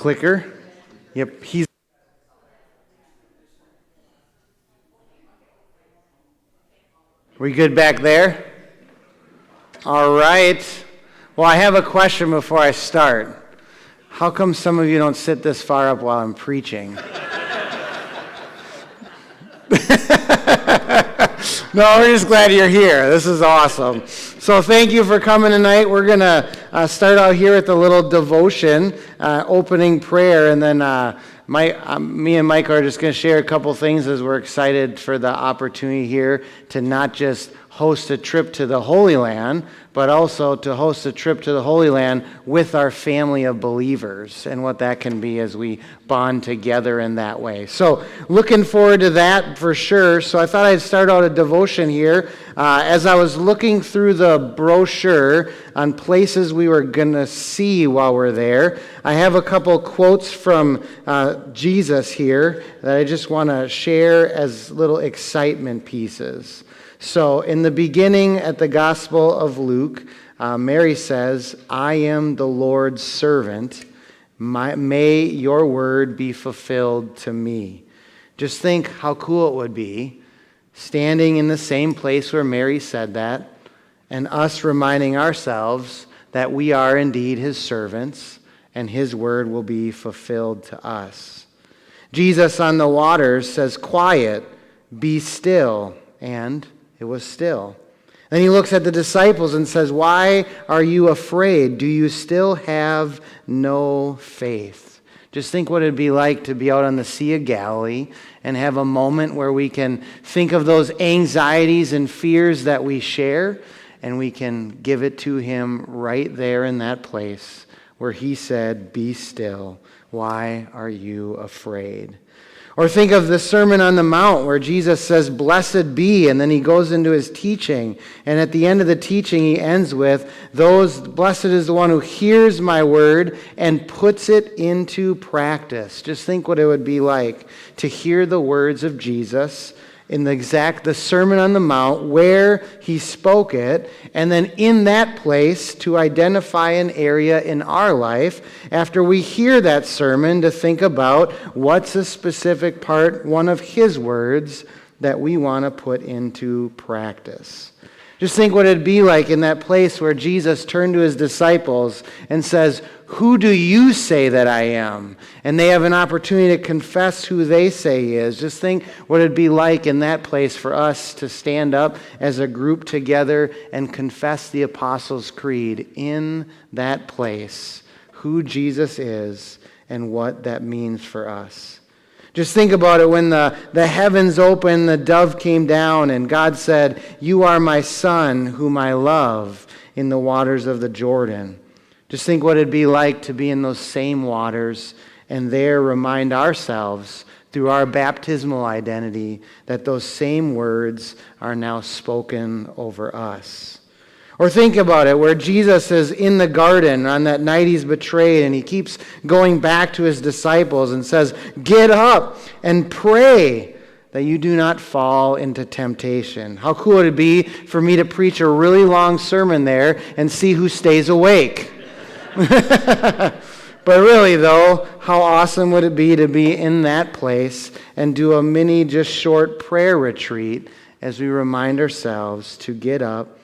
clicker. Yep, we good back there? All right. Well, I have a question before I start. How come some of you don't sit this far up while I'm preaching? No, we're just glad you're here. This is awesome. So thank you for coming tonight. We're going to start out here with a little devotion, opening prayer, and then me and Mike are just going to share a couple things as we're excited for the opportunity here to not just host a trip to the Holy Land, but also to host a trip to the Holy Land with our family of believers and what that can be as we bond together in that way. So looking forward to that for sure. So I thought I'd start out a devotion here. As I was looking through the brochure on places we were going to see while we're there, I have a couple quotes from Jesus here that I just want to share as little excitement pieces. So in the beginning at the Gospel of Luke, Mary says, "I am the Lord's servant. May your word be fulfilled to me." Just think how cool it would be standing in the same place where Mary said that and us reminding ourselves that we are indeed his servants and his word will be fulfilled to us. Jesus on the waters says, "Quiet, be still," and it was still. Then he looks at the disciples and says, "Why are you afraid? Do you still have no faith?" Just think what it'd be like to be out on the Sea of Galilee and have a moment where we can think of those anxieties and fears that we share, and we can give it to him right there in that place where he said, "Be still. Why are you afraid?" Or think of the Sermon on the Mount where Jesus says, "Blessed be," and then he goes into his teaching. And at the end of the teaching, he ends with, "Blessed is the one who hears my word and puts it into practice." Just think what it would be like to hear the words of Jesus in the Sermon on the Mount where he spoke it, and then in that place to identify an area in our life after we hear that sermon to think about what's a specific part, one of his words that we want to put into practice. Just think what it'd be like in that place where Jesus turned to his disciples and says, "Who do you say that I am?" And they have an opportunity to confess who they say he is. Just think what it'd be like in that place for us to stand up as a group together and confess the Apostles' Creed in that place, who Jesus is and what that means for us. Just think about it when the heavens opened, the dove came down, and God said, "You are my son whom I love," in the waters of the Jordan. Just think what it'd be like to be in those same waters and there remind ourselves through our baptismal identity that those same words are now spoken over us. Or think about it, where Jesus is in the garden on that night he's betrayed, and he keeps going back to his disciples and says, "Get up and pray that you do not fall into temptation." How cool would it be for me to preach a really long sermon there and see who stays awake? But really, though, how awesome would it be to be in that place and do a mini, just short prayer retreat as we remind ourselves to get up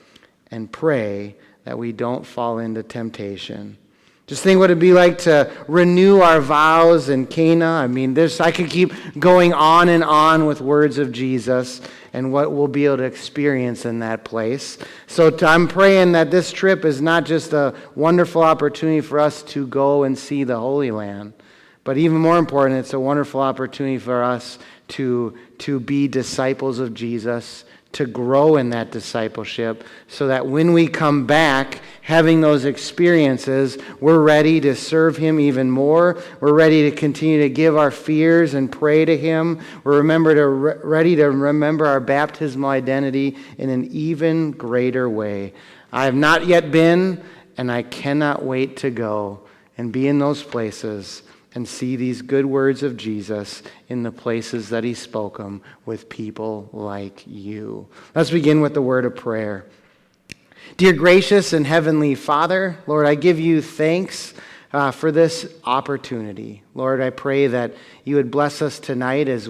and pray that we don't fall into temptation. Just think what it'd be like to renew our vows in Cana. I mean, I could keep going on and on with words of Jesus and what we'll be able to experience in that place. So I'm praying that this trip is not just a wonderful opportunity for us to go and see the Holy Land, but even more important, it's a wonderful opportunity for us to be disciples of Jesus, to grow in that discipleship so that when we come back having those experiences, we're ready to serve him even more. We're ready to continue to give our fears and pray to him. We're ready to remember our baptismal identity in an even greater way. I have not yet been, and I cannot wait to go and be in those places and see these good words of Jesus in the places that he spoke them with people like you. Let's begin with the word of prayer. Dear gracious and heavenly Father, Lord, I give you thanks for this opportunity. Lord, I pray that you would bless us tonight as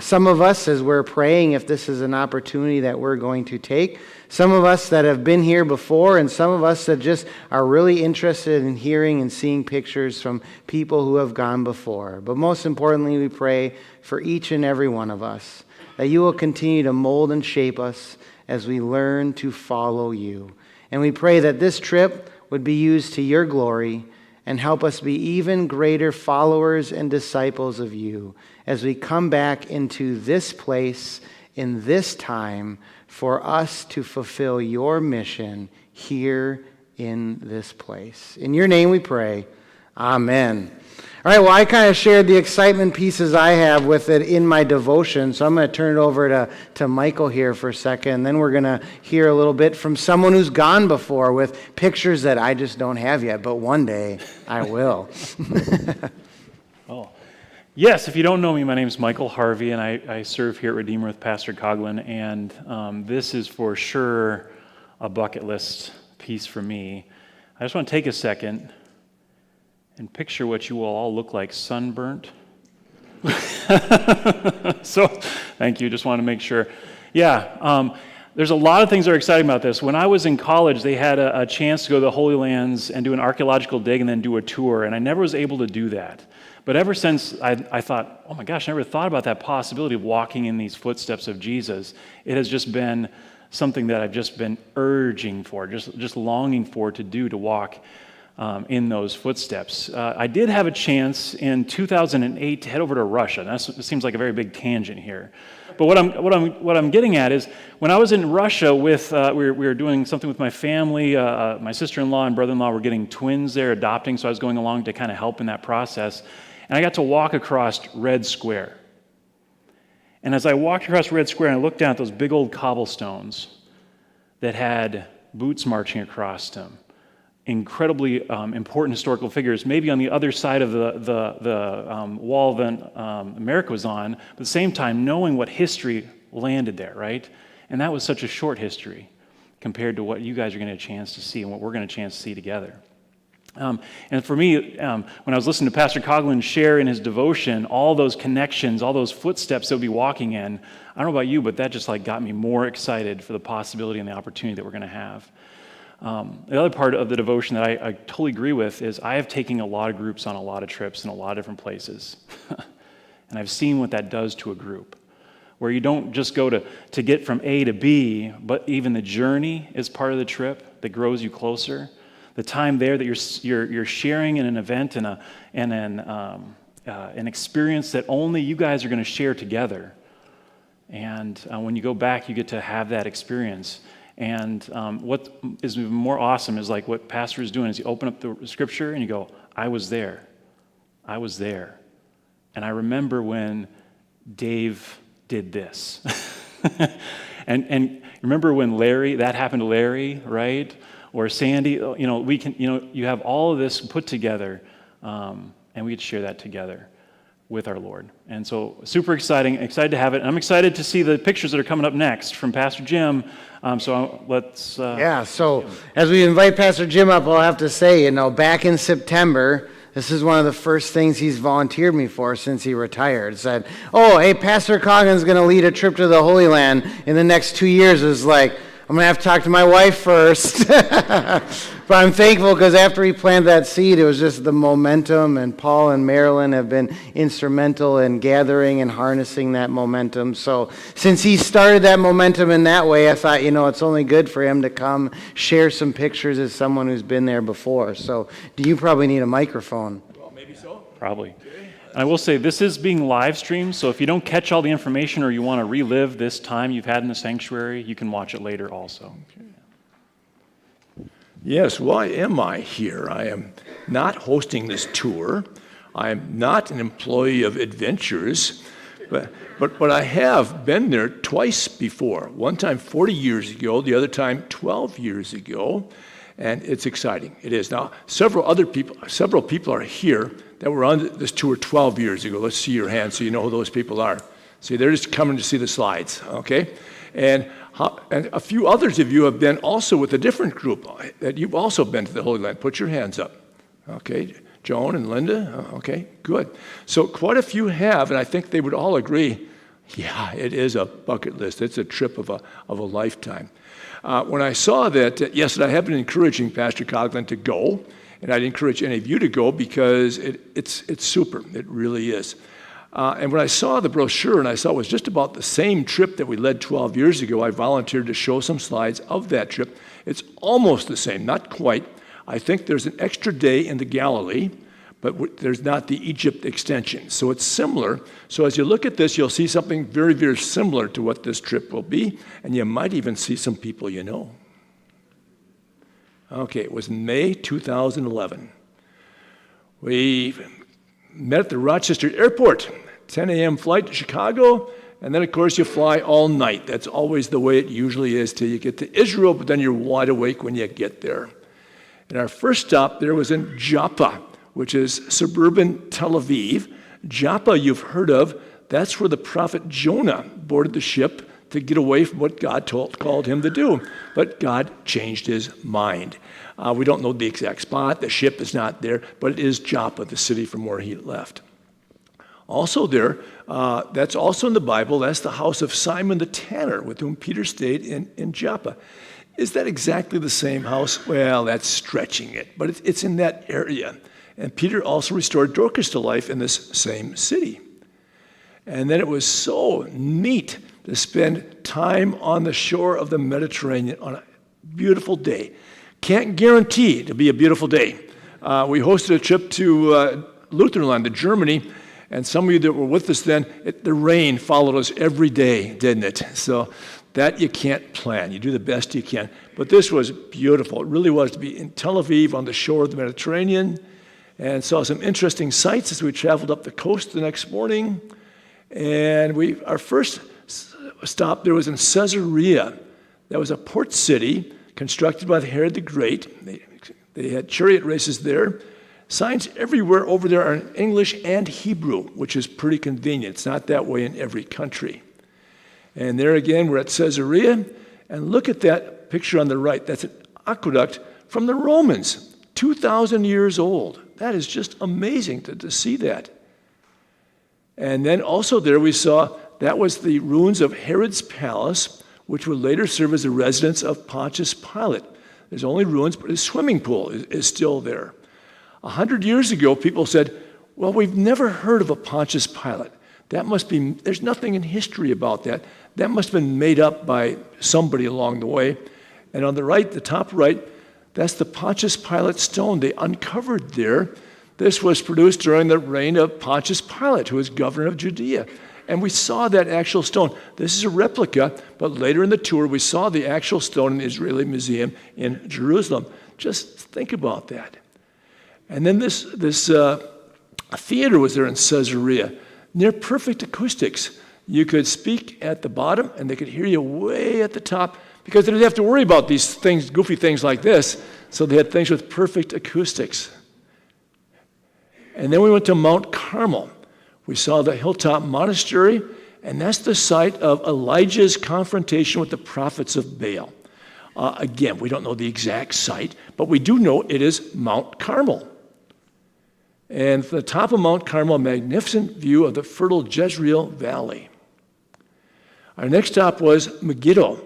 some of us, as we're praying, if this is an opportunity that we're going to take. Some of us that have been here before, and some of us that just are really interested in hearing and seeing pictures from people who have gone before. But most importantly, we pray for each and every one of us, that you will continue to mold and shape us as we learn to follow you. And we pray that this trip would be used to your glory and help us be even greater followers and disciples of you as we come back into this place in this time for us to fulfill your mission here in this place. In your name we pray. Amen. All right, well, I kind of shared the excitement pieces I have with it in my devotion, so I'm going to turn it over to Michael here for a second, and then we're going to hear a little bit from someone who's gone before with pictures that I just don't have yet, but one day I will. Oh, yes, if you don't know me, my name is Michael Harvey, and I serve here at Redeemer with Pastor Coughlin, and this is for sure a bucket list piece for me. I just want to take a second and picture what you will all look like sunburnt. So, thank you. Just want to make sure. Yeah, there's a lot of things that are exciting about this. When I was in college, they had a chance to go to the Holy Lands and do an archaeological dig and then do a tour, and I never was able to do that. But ever since, I thought, oh my gosh, I never thought about that possibility of walking in these footsteps of Jesus. It has just been something that I've just been urging for, just longing for to do, to walk in those footsteps. I did have a chance in 2008 to head over to Russia. That seems like a very big tangent here, but what I'm getting at is when I was in Russia with we were doing something with my family. My sister-in-law and brother-in-law were getting twins there, adopting, so I was going along to kind of help in that process, and I got to walk across Red Square. And as I walked across Red Square, and I looked down at those big old cobblestones that had boots marching across them. Incredibly important historical figures, maybe on the other side of the wall that America was on, but at the same time knowing what history landed there, right? And that was such a short history compared to what you guys are going to get a chance to see and what we're going to chance to see together. And for me, when I was listening to Pastor Coughlin share in his devotion all those connections, all those footsteps that we'll be walking in, I don't know about you, but that just got me more excited for the possibility and the opportunity that we're going to have. The other part of the devotion that I totally agree with is I have taken a lot of groups on a lot of trips in a lot of different places. And I've seen what that does to a group, where you don't just go to get from A to B, but even the journey is part of the trip that grows you closer. The time there that you're sharing in an event and an experience that only you guys are going to share together. And when you go back, you get to have that experience. And what is even more awesome is what Pastor is doing is you open up the scripture and you go, I was there. I was there. And I remember when Dave did this. and remember when that happened to Larry, right? Or Sandy, you have all of this put together, and we get to share that together with our Lord. And so super excited to have it. And I'm excited to see the pictures that are coming up next from Pastor Jim. Let's... so as we invite Pastor Jim up, I'll have to say, back in September, this is one of the first things he's volunteered me for since he retired. Said, oh, hey, Pastor Coggins going to lead a trip to the Holy Land in the next 2 years. It was like, I'm going to have to talk to my wife first. But I'm thankful because after he planted that seed, it was just the momentum, and Paul and Marilyn have been instrumental in gathering and harnessing that momentum. So since he started that momentum in that way, I thought, it's only good for him to come share some pictures as someone who's been there before. So do you probably need a microphone? Well, maybe so. Probably. Okay. And I will say, this is being live streamed, so if you don't catch all the information or you want to relive this time you've had in the sanctuary, you can watch it later also. Okay. Yes, why am I here? I am not hosting this tour. I am not an employee of Adventures, but I have been there twice before. One time 40 years ago, the other time 12 years ago, and it's exciting. It is. Now, several people are here that were on this tour 12 years ago. Let's see your hands so you know who those people are. See, they're just coming to see the slides, okay? And a few others of you have been also with a different group that you've also been to the Holy Land. Put your hands up, Okay, Joan and Linda? Okay, good. So quite a few have, and I think they would all agree, yeah, it is a bucket list. It's a trip of a lifetime. When I saw that, yes, I have been encouraging Pastor Coughlin to go, and I'd encourage any of you to go because it's super. It really is. And when I saw the brochure and I saw it was just about the same trip that we led 12 years ago, I volunteered to show some slides of that trip. It's almost the same, not quite. I think there's an extra day in the Galilee, but there's not the Egypt extension. So it's similar. So as you look at this, you'll see something very, very similar to what this trip will be, and you might even see some people you know. Okay, it was May 2011. We met at the Rochester Airport, 10 a.m. flight to Chicago, and then, of course, you fly all night. That's always the way it usually is till you get to Israel, but then you're wide awake when you get there. And our first stop there was in Joppa, which is suburban Tel Aviv. Joppa, you've heard of. That's where the prophet Jonah boarded the ship to get away from what God called him to do. But God changed his mind. We don't know the exact spot. The ship is not there, but it is Joppa, the city from where he left. Also there, that's also in the Bible, that's the house of Simon the tanner, with whom Peter stayed in Joppa. Is that exactly the same house? Well, that's stretching it, but it's in that area. And Peter also restored Dorcas to life in this same city. And then it was so neat to spend time on the shore of the Mediterranean on a beautiful day. Can't guarantee to be a beautiful day. We hosted a trip to Lutherland, to Germany, and some of you that were with us then, the rain followed us every day, didn't it? So that you can't plan. You do the best you can. But this was beautiful. It really was to be in Tel Aviv on the shore of the Mediterranean, and saw some interesting sights as we traveled up the coast the next morning. And our first stop there was in Caesarea. That was a port city constructed by Herod the Great. They had chariot races there. Signs everywhere over there are in English and Hebrew, which is pretty convenient. It's not that way in every country. And there again, we're at Caesarea. And look at that picture on the right. That's an aqueduct from the Romans, 2,000 years old. That is just amazing to see that. And then also there we saw, that was the ruins of Herod's palace, which would later serve as the residence of Pontius Pilate. There's only ruins, but his swimming pool is still there. 100 years ago, people said, well, we've never heard of a Pontius Pilate. There's nothing in history about that. That must have been made up by somebody along the way. And on the right, the top right, that's the Pontius Pilate stone they uncovered there. This was produced during the reign of Pontius Pilate, who was governor of Judea. And we saw that actual stone. This is a replica, but later in the tour, we saw the actual stone in the Israeli Museum in Jerusalem. Just think about that. And then this theater was there in Caesarea, near perfect acoustics. You could speak at the bottom, and they could hear you way at the top, because they didn't have to worry about these things, goofy things like this. So they had things with perfect acoustics. And then we went to Mount Carmel. We saw the hilltop monastery, and that's the site of Elijah's confrontation with the prophets of Baal. Again, we don't know the exact site, but we do know it is Mount Carmel. And at the top of Mount Carmel, a magnificent view of the fertile Jezreel Valley. Our next stop was Megiddo,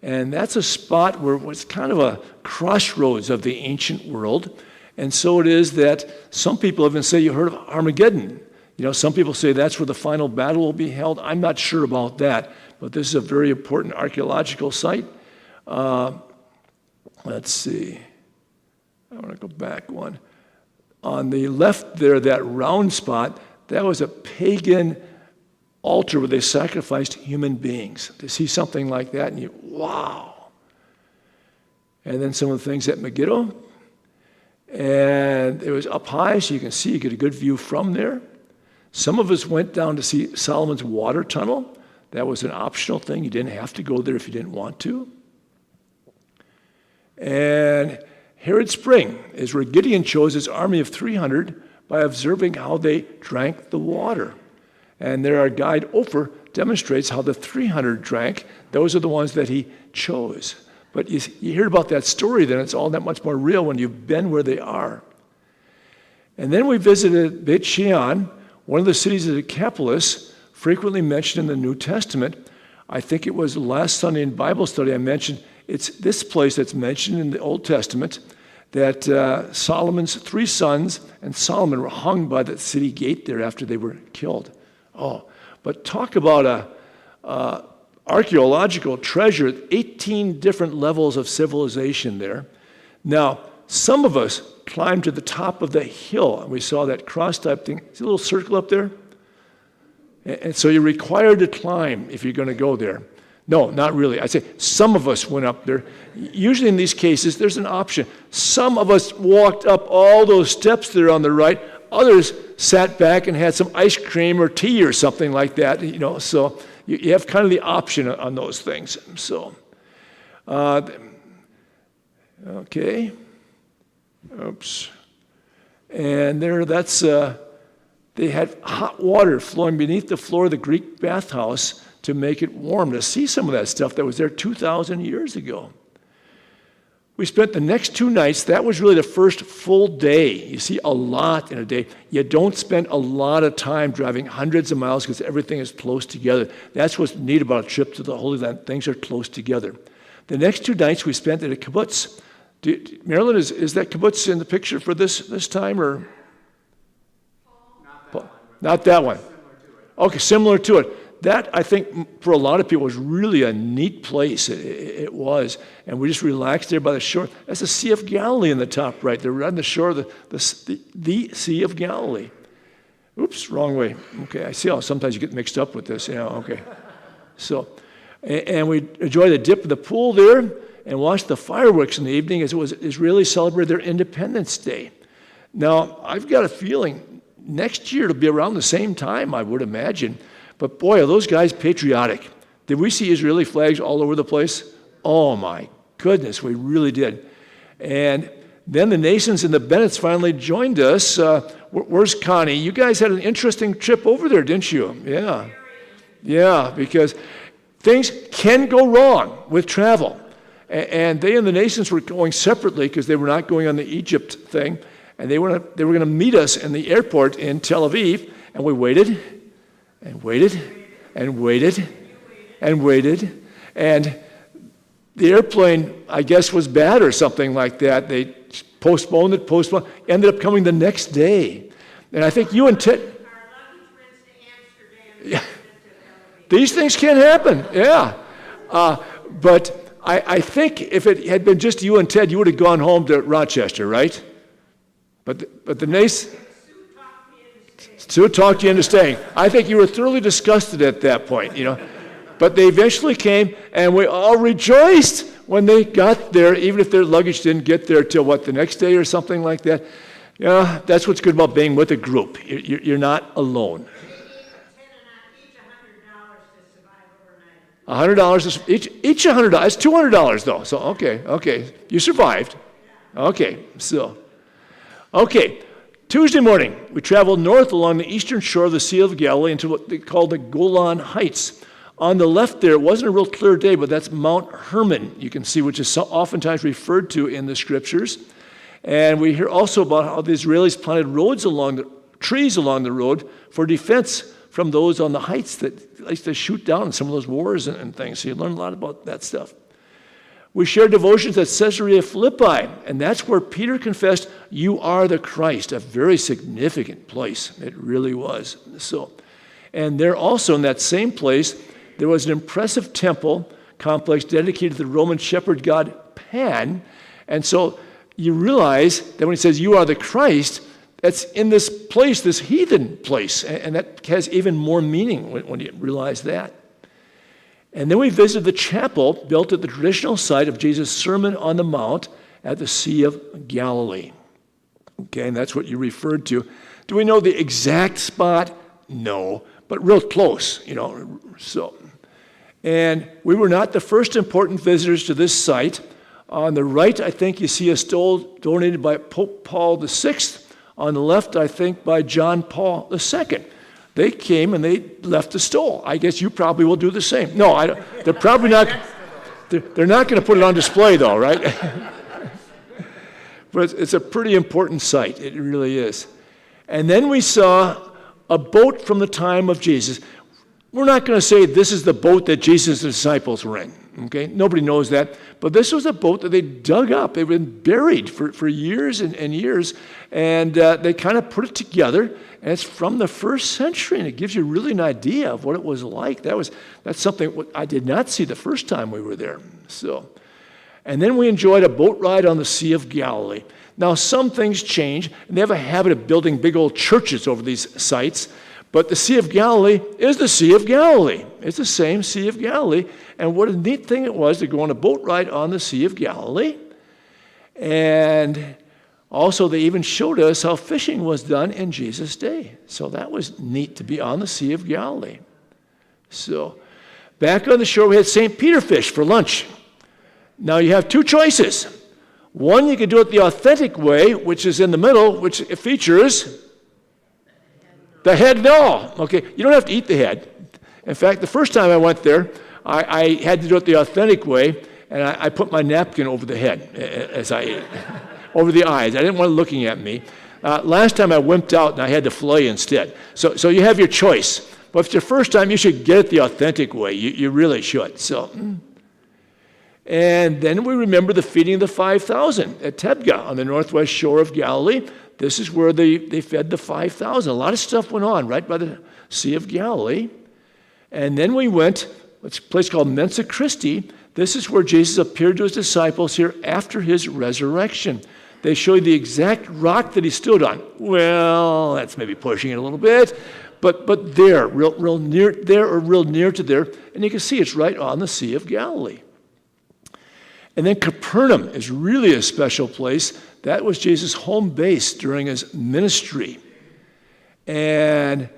and that's a spot where it's kind of a crossroads of the ancient world. And so it is that some people even say, you heard of Armageddon. You know, some people say that's where the final battle will be held. I'm not sure about that, but this is a very important archaeological site. Let's see. I want to go back one. On the left there, that round spot, that was a pagan altar where they sacrificed human beings. To see something like that, and you, wow. And then some of the things at Megiddo. And it was up high, so you can see, you get a good view from there. Some of us went down to see Solomon's water tunnel. That was an optional thing. You didn't have to go there if you didn't want to. And Herod Spring is where Gideon chose his army of 300 by observing how they drank the water. And there our guide Ofer demonstrates how the 300 drank. Those are the ones that he chose. But you hear about that story, then it's all that much more real when you've been where they are. And then we visited Beit Shean, one of the cities of the Decapolis, frequently mentioned in the New Testament. I think it was last Sunday in Bible study I mentioned, it's this place that's mentioned in the Old Testament, that Solomon's 3 sons and Solomon were hung by the city gate there after they were killed. Oh, but talk about a archaeological treasure, 18 different levels of civilization there. Now, some of us climbed to the top of the hill, and we saw that cross-type thing. See a little circle up there? And so you're required to climb if you're going to go there. No, not really. I say some of us went up there. Usually in these cases, there's an option. Some of us walked up all those steps there on the right. Others sat back and had some ice cream or tea or something like that. So you have kind of the option on those things. So, okay. Oops. And there, they had hot water flowing beneath the floor of the Greek bathhouse to make it warm, to see some of that stuff that was there 2,000 years ago. We spent the next 2 nights. That was really the first full day. You see a lot in a day. You don't spend a lot of time driving hundreds of miles because everything is close together. That's what's neat about a trip to the Holy Land. Things are close together. The next 2 nights we spent at a kibbutz. Marilyn, is that kibbutz in the picture for this time, or? Not that one. Okay, similar to it. That, I think, for a lot of people was really a neat place. It was. And we just relaxed there by the shore. That's the Sea of Galilee in the top right. They're right on the shore of the Sea of Galilee. Oops, wrong way. Okay, I see how sometimes you get mixed up with this. Okay. So, and we enjoyed a dip in the pool there and watched the fireworks in the evening as it was Israelis celebrated their Independence Day. Now, I've got a feeling next year it'll be around the same time, I would imagine. But boy, are those guys patriotic. Did we see Israeli flags all over the place? Oh my goodness, we really did. And then the Nations and the Bennetts finally joined us. Where's Connie? You guys had an interesting trip over there, didn't you? Yeah. Yeah, because things can go wrong with travel. And they and the Nations were going separately because they were not going on the Egypt thing. And they were going to meet us in the airport in Tel Aviv. And we waited. And waited, and waited, and waited. And the airplane, I guess, was bad or something like that. They postponed it, ended up coming the next day. And I think you and Ted... Our luggage went to Amsterdam. Yeah. These things can happen, yeah. But I think if it had been just you and Ted, you would have gone home to Rochester, right? But the Nations... Sue talked you into staying. I think you were thoroughly disgusted at that point, But they eventually came, and we all rejoiced when they got there, even if their luggage didn't get there till, the next day or something like that. Yeah, that's what's good about being with a group. You're not alone. $100 each $100. It's $200 though. So okay, you survived. Okay, so okay. Tuesday morning, we traveled north along the eastern shore of the Sea of Galilee into what they call the Golan Heights. On the left there, it wasn't a real clear day, but that's Mount Hermon, you can see, which is oftentimes referred to in the scriptures. And we hear also about how the Israelis planted trees along the road for defense from those on the heights that like to shoot down in some of those wars and things. So you learn a lot about that stuff. We shared devotions at Caesarea Philippi, and that's where Peter confessed, "You are the Christ," a very significant place. It really was. So, and there also in that same place, there was an impressive temple complex dedicated to the Roman shepherd god Pan. And so you realize that when he says, "You are the Christ," that's in this place, this heathen place, and that has even more meaning when you realize that. And then we visited the chapel built at the traditional site of Jesus' Sermon on the Mount at the Sea of Galilee. Okay, and that's what you referred to. Do we know the exact spot? No, but real close, So, and we were not the first important visitors to this site. On the right, I think you see a stole donated by Pope Paul VI. On the left, I think by John Paul II. They came and they left a stole. I guess you probably will do the same. No, they're probably not. They're not going to put it on display, though, right? But it's a pretty important site. It really is. And then we saw a boat from the time of Jesus. We're not going to say this is the boat that Jesus' disciples were in. Okay, nobody knows that. But this was a boat that they dug up. They'd been buried for years and years. And they kind of put it together. And it's from the first century. And it gives you really an idea of what it was like. That's something I did not see the first time we were there. And then we enjoyed a boat ride on the Sea of Galilee. Now, some things change. And they have a habit of building big old churches over these sites. But the Sea of Galilee is the Sea of Galilee. It's the same Sea of Galilee. And what a neat thing it was to go on a boat ride on the Sea of Galilee. And also they even showed us how fishing was done in Jesus' day. So that was neat to be on the Sea of Galilee. So back on the shore we had St. Peter fish for lunch. Now you have two choices. One, you could do it the authentic way, which is in the middle, which features the head and all. Okay, you don't have to eat the head. In fact, the first time I went there, I had to do it the authentic way, and I put my napkin over the head as I ate, over the eyes. I didn't want it looking at me. Last time I wimped out and I had the fillet instead. So you have your choice. But if it's your first time, you should get it the authentic way. You really should. And then we remember the feeding of the 5,000 at Tebga on the northwest shore of Galilee. This is where they fed the 5,000. A lot of stuff went on right by the Sea of Galilee. And then we went, it's a place called Mensa Christi. This is where Jesus appeared to his disciples here after his resurrection. They show you the exact rock that he stood on. Well, that's maybe pushing it a little bit, but there, real near there or real near to there, and you can see it's right on the Sea of Galilee. And then Capernaum is really a special place. That was Jesus' home base during his ministry. And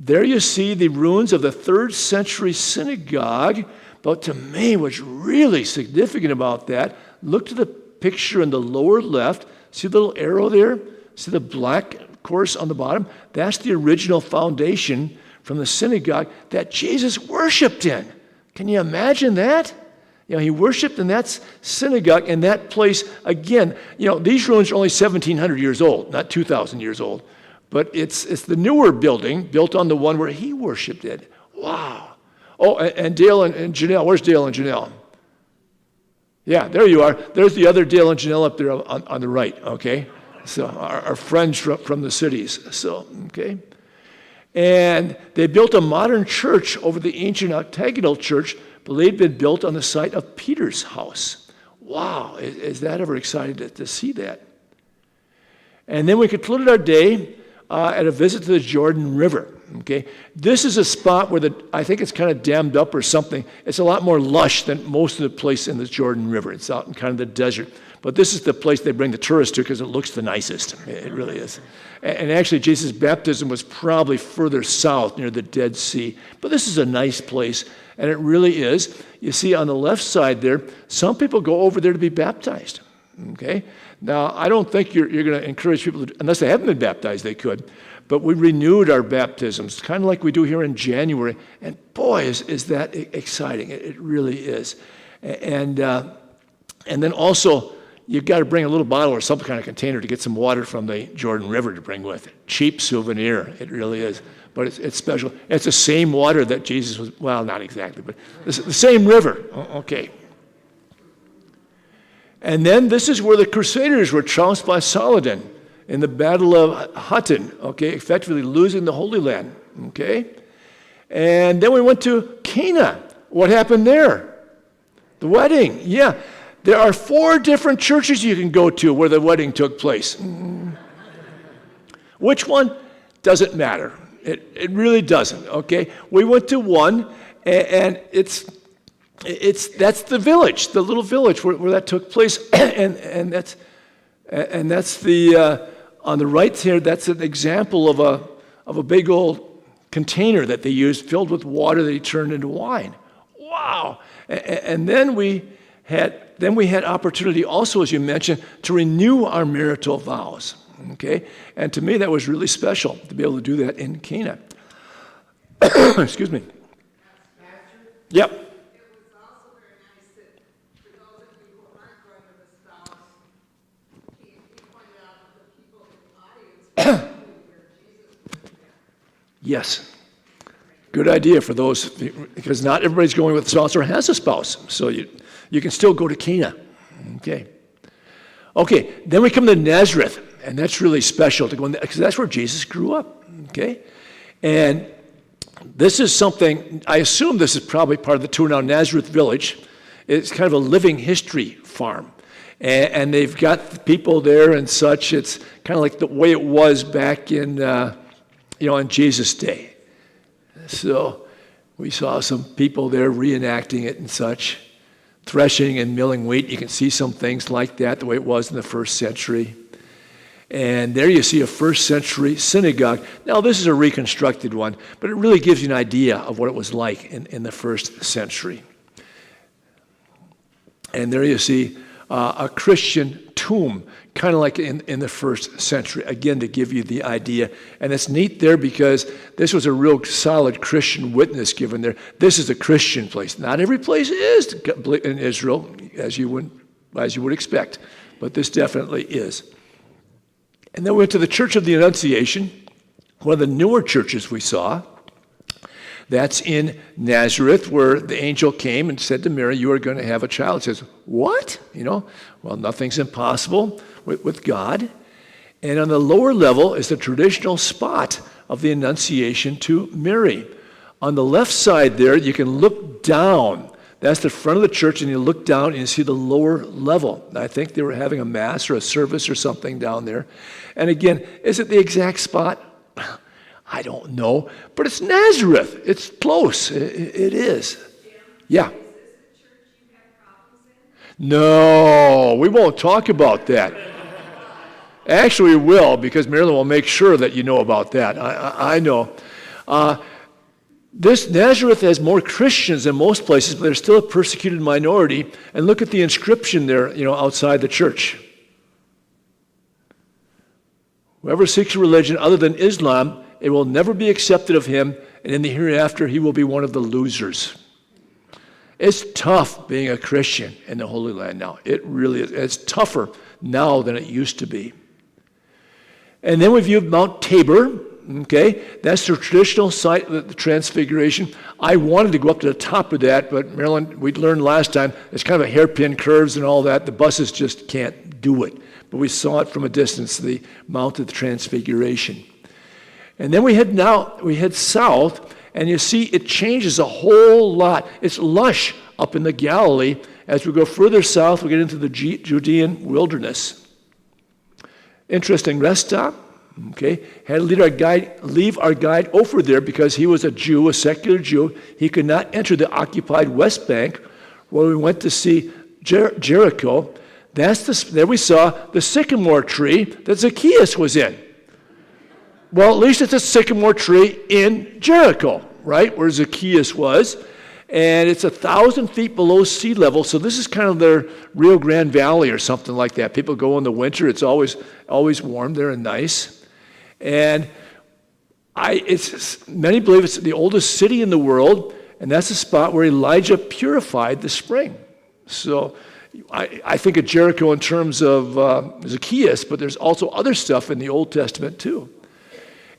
there you see the ruins of the 3rd century synagogue. But to me, what's really significant about that, look to the picture in the lower left. See the little arrow there? See the black course on the bottom? That's the original foundation from the synagogue that Jesus worshiped in. Can you imagine that? He worshiped in that synagogue in that place. Again, these ruins are only 1,700 years old, not 2,000 years old. But it's the newer building built on the one where he worshiped in. Wow. Oh, and Dale and Janelle. Where's Dale and Janelle? Yeah, there you are. There's the other Dale and Janelle up there on the right, okay? So our friends from the cities. Okay. And they built a modern church over the ancient octagonal church, but they'd been built on the site of Peter's house. Wow, is that ever exciting to see that? And then we concluded our day at a visit to the Jordan River. Okay, this is a spot where I think it's kind of dammed up or something. It's a lot more lush than most of the place in the Jordan River. It's out in kind of the desert. But this is the place they bring the tourists to because it looks the nicest. It really is. And actually, Jesus' baptism was probably further south near the Dead Sea. But this is a nice place, and it really is. You see on the left side there, some people go over there to be baptized. Okay? Now, I don't think you're going to encourage people, unless they haven't been baptized, they could. But we renewed our baptisms, kind of like we do here in January. And boy, is that exciting. It really is. And then also, you've got to bring a little bottle or some kind of container to get some water from the Jordan River to bring with it. Cheap souvenir, it really is. But it's special. It's the same water that Jesus was, well, not exactly, but the same river. Okay. And then this is where the Crusaders were trounced by Saladin in the Battle of Hattin, okay, effectively losing the Holy Land, okay? And then we went to Cana. What happened there? The wedding, yeah. There are 4 different churches you can go to where the wedding took place. Which one? Doesn't matter. It really doesn't, okay? We went to one, and that's the village, the little village where that took place, and that's the on the right here. That's an example of a big old container that they used filled with water that he turned into wine. Wow! And then we had opportunity also, as you mentioned, to renew our marital vows. Okay, and to me that was really special to be able to do that in Cana. Excuse me. Yep. Yes. Good idea for those, because not everybody's going with a spouse or has a spouse. So you can still go to Cana. Okay. Okay, then we come to Nazareth, and that's really special to go in, because that's where Jesus grew up. Okay. And this is something, I assume this is probably part of the tour now, Nazareth Village. It's kind of a living history farm. And they've got people there and such. It's kind of like the way it was back in, in Jesus' day. So we saw some people there reenacting it and such, threshing and milling wheat. You can see some things like that, the way it was in the first century. And there you see a first century synagogue. Now this is a reconstructed one, but it really gives you an idea of what it was like in the first century. And there you see a Christian tomb, kind of like in the first century, again, to give you the idea. And it's neat there because this was a real solid Christian witness given there. This is a Christian place. Not every place is in Israel, as you would expect, but this definitely is. And then we went to the Church of the Annunciation, one of the newer churches we saw. That's in Nazareth, where the angel came and said to Mary, "You are going to have a child." It says, "What?" Well, nothing's impossible with God. And on the lower level is the traditional spot of the Annunciation to Mary. On the left side there, you can look down. That's the front of the church, and you look down and you see the lower level. I think they were having a mass or a service or something down there. And again, is it the exact spot? I don't know, but it's Nazareth. It's close. It is. Yeah. Is this the church you have problems in? No, we won't talk about that. Actually, we will, because Marilyn will make sure that you know about that. I know. This Nazareth has more Christians than most places, but they're still a persecuted minority. And look at the inscription there, outside the church. Whoever seeks a religion other than Islam, it will never be accepted of him, and in the hereafter he will be one of the losers. It's tough being a Christian in the Holy Land now. It really is. It's tougher now than it used to be. And then we view Mount Tabor. Okay, that's the traditional site of the Transfiguration. I wanted to go up to the top of that, but Marilyn, we learned last time, it's kind of a hairpin curves and all that. The buses just can't do it. But we saw it from a distance, the Mount of the Transfiguration. And then we head south, and you see it changes a whole lot. It's lush up in the Galilee. As we go further south, we get into the Judean wilderness. Interesting rest stop. Okay, had to leave our guide over there because he was a Jew, a secular Jew. He could not enter the occupied West Bank, where we went to see Jericho. There we saw the sycamore tree that Zacchaeus was in. Well, at least it's a sycamore tree in Jericho, right, where Zacchaeus was. And it's 1,000 feet below sea level, so this is kind of their Rio Grande Valley or something like that. People go in the winter. It's always warm there and nice. And many believe it's the oldest city in the world, and that's the spot where Elijah purified the spring. So I think of Jericho in terms of Zacchaeus, but there's also other stuff in the Old Testament too.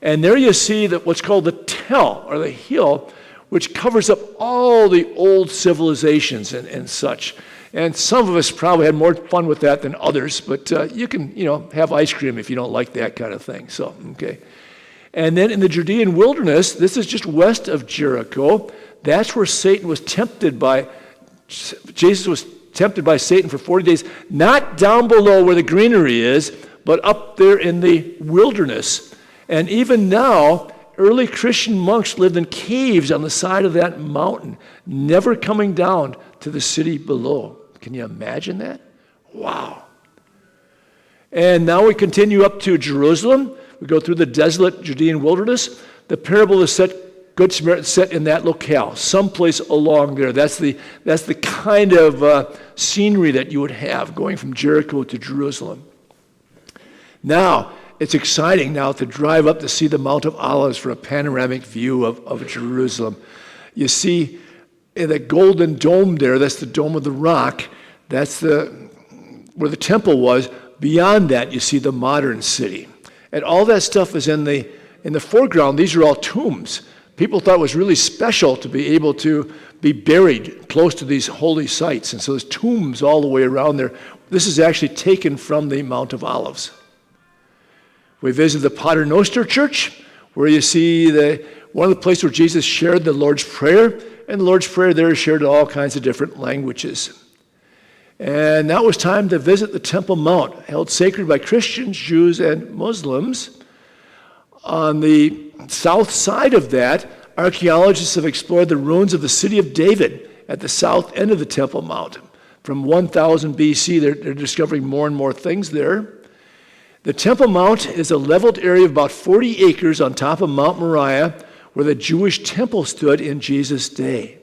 And there you see what's called the Tell, or the hill, which covers up all the old civilizations and such. And some of us probably had more fun with that than others, but you can, have ice cream if you don't like that kind of thing. So, okay. And then in the Judean wilderness, this is just west of Jericho. That's where Jesus was tempted by Satan for 40 days, not down below where the greenery is, but up there in the wilderness. And even now, early Christian monks lived in caves on the side of that mountain, never coming down to the city below. Can you imagine that? Wow. And now we continue up to Jerusalem. We go through the desolate Judean wilderness. The parable of the Good Samaritan set in that locale, someplace along there. That's the kind of scenery that you would have going from Jericho to Jerusalem. Now, it's exciting now to drive up to see the Mount of Olives for a panoramic view of Jerusalem. You see the golden dome there, that's the Dome of the Rock. That's where the temple was. Beyond that, you see the modern city. And all that stuff is in the in the foreground, these are all tombs. People thought it was really special to be able to be buried close to these holy sites. And so there's tombs all the way around there. This is actually taken from the Mount of Olives. We visited the Pater Noster Church, where you see one of the places where Jesus shared the Lord's Prayer. And the Lord's Prayer there is shared in all kinds of different languages. And now it was time to visit the Temple Mount, held sacred by Christians, Jews, and Muslims. On the south side of that, archaeologists have explored the ruins of the city of David at the south end of the Temple Mount. From 1000 BC, they're discovering more and more things there. The Temple Mount is a leveled area of about 40 acres on top of Mount Moriah, where the Jewish temple stood in Jesus' day.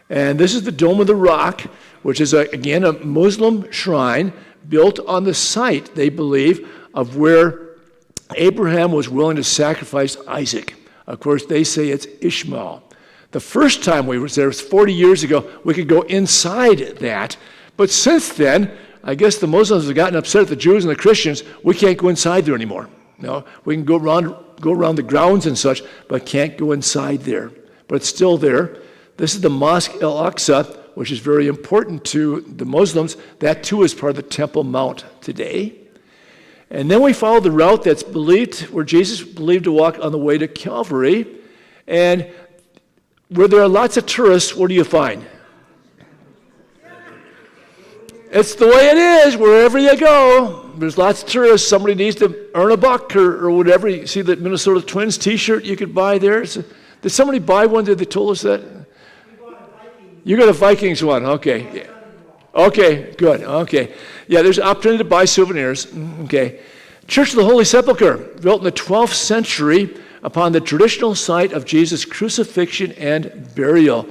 And this is the Dome of the Rock, which is, again, a Muslim shrine built on the site, they believe, of where Abraham was willing to sacrifice Isaac. Of course, they say it's Ishmael. The first time we were there was 40 years ago. We could go inside that. But since then, I guess the Muslims have gotten upset at the Jews and the Christians. We can't go inside there anymore. No, we can go around the grounds and such, but can't go inside there. But it's still there. This is the Mosque al-Aqsa, which is very important to the Muslims. That too is part of the Temple Mount today. And then we follow the route that's believed, where Jesus believed to walk on the way to Calvary. And where there are lots of tourists, what do you find? It's the way it is, wherever you go. There's lots of tourists. Somebody needs to earn a buck or whatever. You see the Minnesota Twins t-shirt you could buy there? Did somebody buy one? Did they told us that? You got a Vikings one, okay. Yeah. Okay, good, okay. Yeah, there's an opportunity to buy souvenirs, okay. Church of the Holy Sepulchre, built in the 12th century upon the traditional site of Jesus' crucifixion and burial.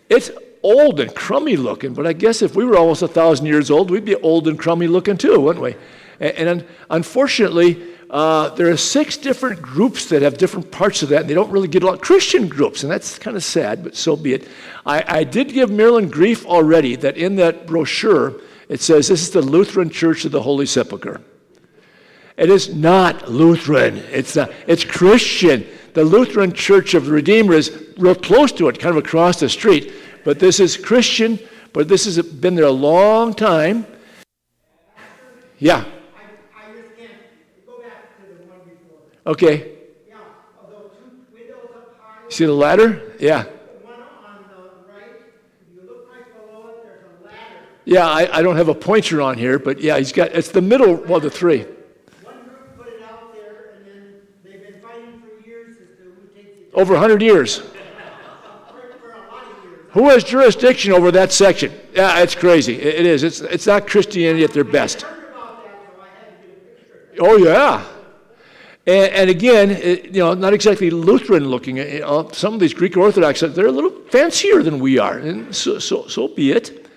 It's old and crummy looking, but I guess if we were almost 1,000 years old, we'd be old and crummy looking too, wouldn't we? And unfortunately, there are 6 different groups that have different parts of that, and they don't really get a lot of Christian groups, and that's kind of sad, but so be it. I did give Marilyn grief already that in that brochure, it says this is the Lutheran Church of the Holy Sepulchre. It is not Lutheran. It's Christian. The Lutheran Church of the Redeemer is real close to it, kind of across the street, but this is Christian, but this has been there a long time. Yeah. Okay. Yeah, of those 2 windows up high. See the ladder? Yeah. The one on the right, if you look right below it, there's a ladder. Yeah, I don't have a pointer on here, but yeah, it's the middle of the 3. One group put it out there, and then they've been fighting for years as to who takes it. Over 100 years. For a lot of years. Who has jurisdiction over that section? Yeah, it's crazy. It is. It's not Christianity at their best. I heard about that, so I had to get a picture. Oh, yeah. And again, not exactly Lutheran looking. Some of these Greek Orthodox, they're a little fancier than we are, and so be it.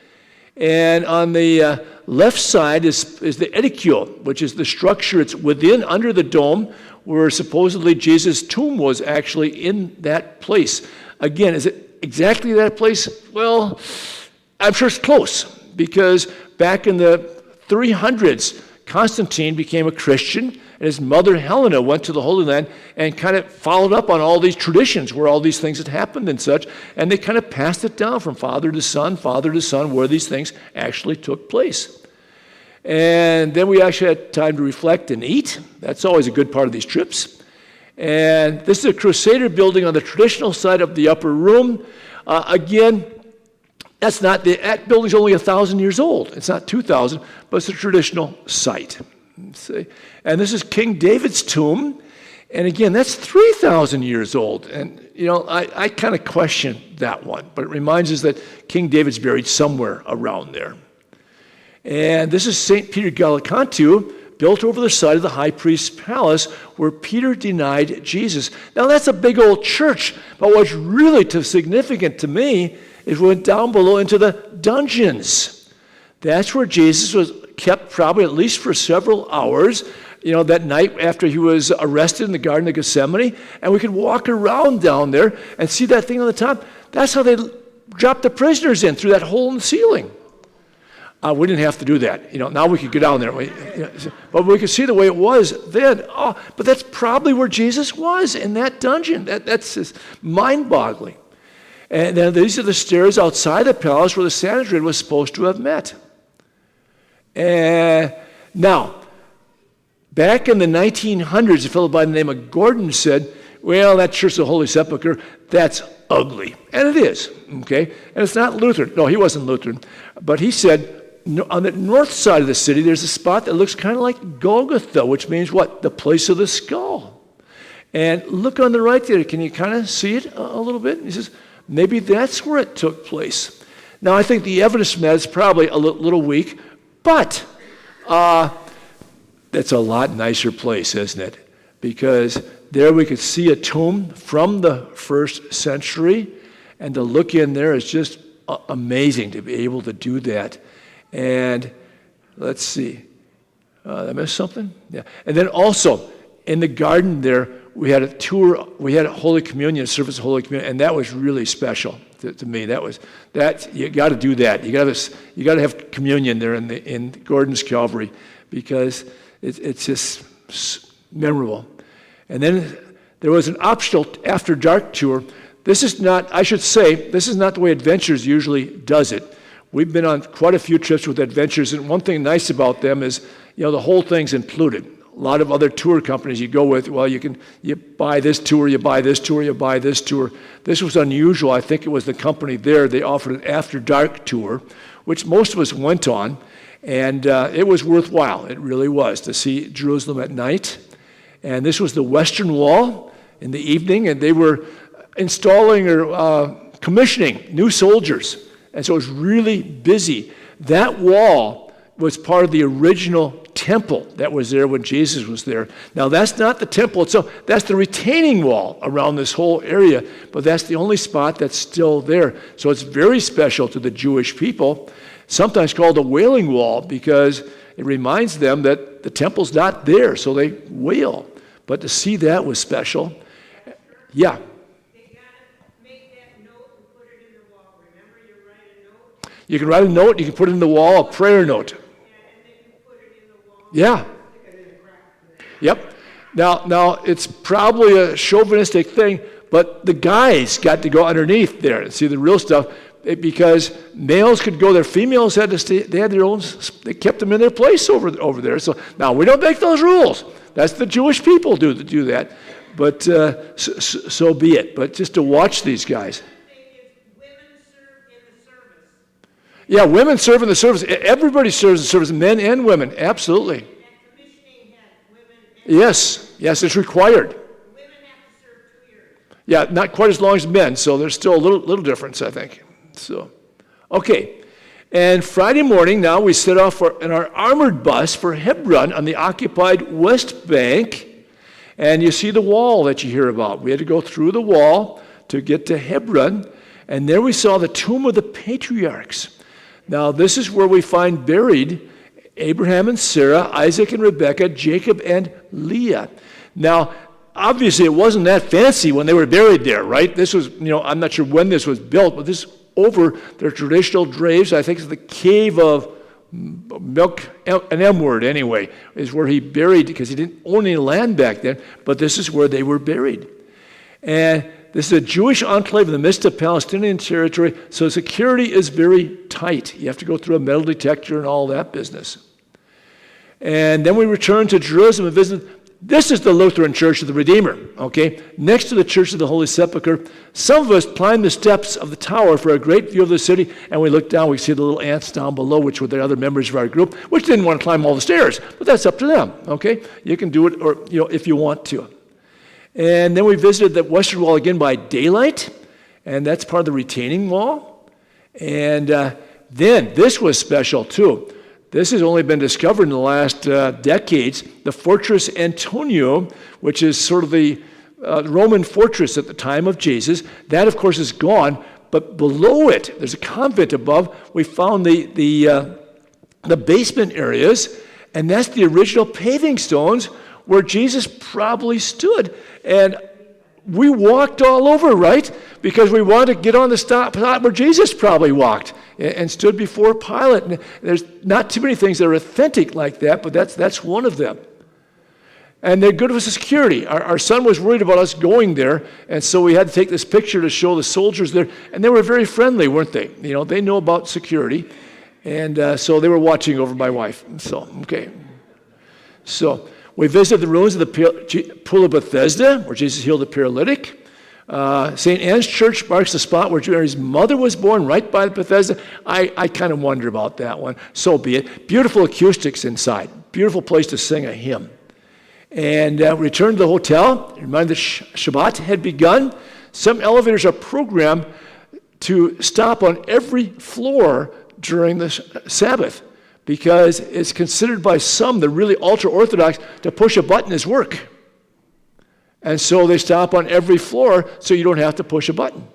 And on the left side is the edicule, which is the structure. It's within, under the dome, where supposedly Jesus' tomb was actually in that place. Again, is it exactly that place? Well, I'm sure it's close, because back in the 300s, Constantine became a Christian, and his mother Helena went to the Holy Land and kind of followed up on all these traditions where all these things had happened and such, and they kind of passed it down from father to son, where these things actually took place. And then we actually had time to reflect and eat. That's always a good part of these trips. And this is a Crusader building on the traditional side of the upper room. Again, that building's only 1,000 years old. It's not 2,000, but it's a traditional site. See? And this is King David's tomb. And again, that's 3,000 years old. And, I kind of question that one, but it reminds us that King David's buried somewhere around there. And this is St. Peter Gallicantu, built over the side of the high priest's palace where Peter denied Jesus. Now, that's a big old church, but what's really significant to me is we went down below into the dungeons. That's where Jesus was kept probably at least for several hours, that night after he was arrested in the Garden of Gethsemane. And we could walk around down there and see that thing on the top. That's how they dropped the prisoners in, through that hole in the ceiling. We didn't have to do that. Now we could get down there. But we could see the way it was then. Oh, but that's probably where Jesus was, in that dungeon. That's just mind-boggling. And then these are the stairs outside the palace where the Sanhedrin was supposed to have met. And now, back in the 1900s, a fellow by the name of Gordon said, well, that Church of the Holy Sepulchre, that's ugly. And it is, okay? And it's not Lutheran. No, he wasn't Lutheran. But he said, on the north side of the city, there's a spot that looks kind of like Golgotha, which means what? The place of the skull. And look on the right there. Can you kind of see it a little bit? He says, maybe that's where it took place. Now, I think the evidence from that is probably a little weak, but that's a lot nicer place, isn't it? Because there we could see a tomb from the 1st century, and to look in there is just amazing to be able to do that. And let's see, did I miss something? Yeah. And then also, in the garden there, we had a tour, we had a Holy Communion, service of Holy Communion, and that was really special to me. That you got to do that. You got to have communion there in Gordon's Calvary, because it's just memorable. And then there was an optional after dark tour. This is not the way Adventures usually does it. We've been on quite a few trips with Adventures, and one thing nice about them is, the whole thing's included. A lot of other tour companies you go with, well, you buy this tour, you buy this tour, you buy this tour. This was unusual. I think it was the company there, they offered an after dark tour, which most of us went on, and it was worthwhile. It really was, to see Jerusalem at night. And this was the Western Wall in the evening, and they were installing or commissioning new soldiers. And so it was really busy. That wall was part of the original temple that was there when Jesus was there. Now, that's not the temple itself. That's the retaining wall around this whole area, but that's the only spot that's still there. So it's very special to the Jewish people, sometimes called the Wailing Wall, because it reminds them that the temple's not there, so they wail. But to see that was special. Yeah. You can write a note, you can put it in the wall, a prayer note. Yeah. Yep. Now it's probably a chauvinistic thing, but the guys got to go underneath there and see the real stuff, because males could go there, females had to stay, they had their own, they kept them in their place over there. So now we don't make those rules. That's the Jewish people do that. But so be it. But just to watch these guys. Yeah, women serve in the service. Everybody serves in the service, men and women, absolutely. Yes, it's required. Women have to serve 2 years. Yeah, not quite as long as men, so there's still a little difference, I think. So, okay. And Friday morning, now we set off in our armored bus for Hebron on the occupied West Bank. And you see the wall that you hear about. We had to go through the wall to get to Hebron. And there we saw the tomb of the patriarchs. Now, this is where we find buried Abraham and Sarah, Isaac and Rebekah, Jacob and Leah. Now, obviously, it wasn't that fancy when they were buried there, right? This was, I'm not sure when this was built, but this over their traditional graves. I think it's the cave of Milk, an M word anyway, is where he buried, because he didn't own any land back then, but this is where they were buried. And this is a Jewish enclave in the midst of Palestinian territory, so security is very tight. You have to go through a metal detector and all that business. And then we return to Jerusalem and visit. This is the Lutheran Church of the Redeemer, okay? Next to the Church of the Holy Sepulchre. Some of us climbed the steps of the tower for a great view of the city, and we look down, we see the little ants down below, which were the other members of our group, which didn't want to climb all the stairs, but that's up to them, okay? You can do it, or if you want to. And then we visited the Western Wall again by daylight, and that's part of the retaining wall. And then, this was special too. This has only been discovered in the last decades. The Fortress Antonia, which is sort of the Roman fortress at the time of Jesus, that of course is gone, but below it, there's a convent above. We found the basement areas, and that's the original paving stones where Jesus probably stood. And we walked all over, right? Because we wanted to get on the spot where Jesus probably walked and stood before Pilate. And there's not too many things that are authentic like that, but that's one of them. And they're good with security. Our son was worried about us going there, and so we had to take this picture to show the soldiers there. And they were very friendly, weren't they? They know about security. And so they were watching over my wife. So, okay. So we visited the ruins of the Pool of Bethesda, where Jesus healed the paralytic. St. Anne's Church marks the spot where Mary's mother was born, right by Bethesda. I kind of wonder about that one. So be it. Beautiful acoustics inside. Beautiful place to sing a hymn. And returned to the hotel. Reminded that Shabbat had begun. Some elevators are programmed to stop on every floor during the Sabbath, because it's considered by some, the really ultra-Orthodox, to push a button is work. And so they stop on every floor so you don't have to push a button.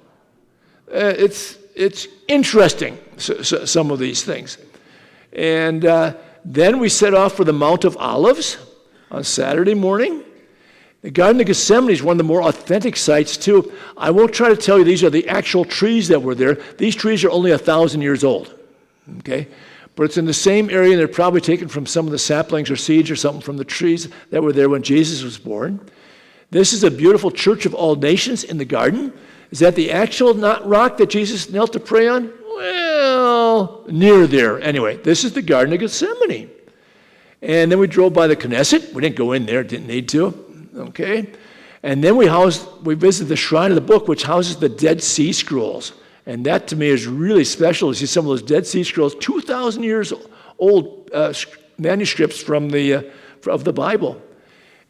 It's interesting, some of these things. And then we set off for the Mount of Olives on Saturday morning. The Garden of Gethsemane is one of the more authentic sites, too. I won't try to tell you these are the actual trees that were there. These trees are only 1,000 years old. Okay? But it's in the same area, and they're probably taken from some of the saplings or seeds or something from the trees that were there when Jesus was born. This is a beautiful church of all nations in the garden. Is that the actual rock that Jesus knelt to pray on? Well, near there. Anyway, this is the Garden of Gethsemane. And then we drove by the Knesset. We didn't go in there, didn't need to. Okay? And then we visited the Shrine of the Book, which houses the Dead Sea Scrolls. And that, to me, is really special to see some of those Dead Sea Scrolls, 2,000 years old manuscripts of the Bible.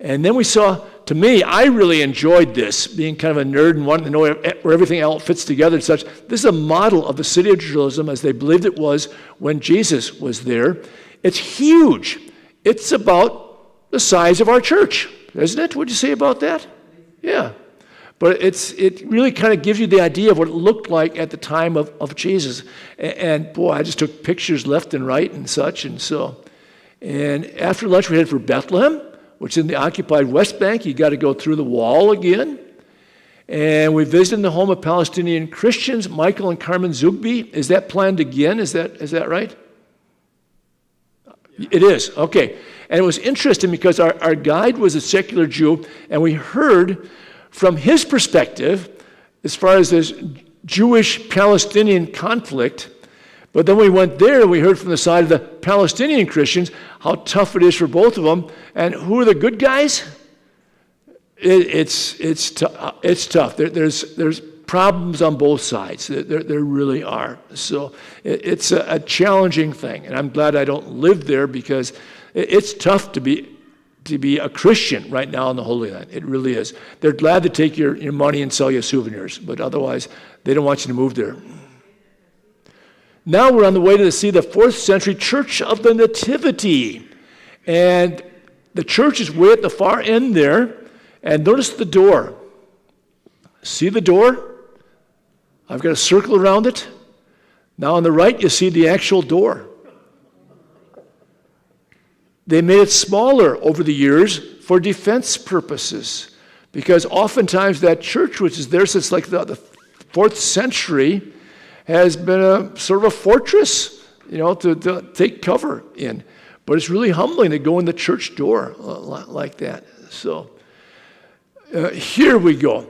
And then we saw, to me, I really enjoyed this, being kind of a nerd and wanting to know where everything else fits together and such. This is a model of the city of Jerusalem as they believed it was when Jesus was there. It's huge. It's about the size of our church, isn't it? What'd you say about that? Yeah. But it really kind of gives you the idea of what it looked like at the time of Jesus. And boy, I just took pictures left and right and such. And after lunch, we headed for Bethlehem, which is in the occupied West Bank. You got to go through the wall again. And we visited the home of Palestinian Christians, Michael and Carmen Zugby. Is that planned again? Is that right? It is, okay. And it was interesting because our guide was a secular Jew, and we heard from his perspective as far as this Jewish-Palestinian conflict. But then we went there and we heard from the side of the Palestinian Christians how tough it is for both of them. And who are the good guys? It's tough. There's problems on both sides. There really are. So it's a challenging thing. And I'm glad I don't live there, because it's tough to be a Christian right now in the Holy Land. It really is. They're glad to take your money and sell you souvenirs, but otherwise they don't want you to move there. Now we're on the way to see the 4th century Church of the Nativity. And the church is way at the far end there. And notice the door. See the door? I've got a circle around it. Now on the right, you see the actual door. They made it smaller over the years for defense purposes, because oftentimes that church, which is there since like the 4th century, has been a sort of a fortress, to take cover in. But it's really humbling to go in the church door like that. So here we go.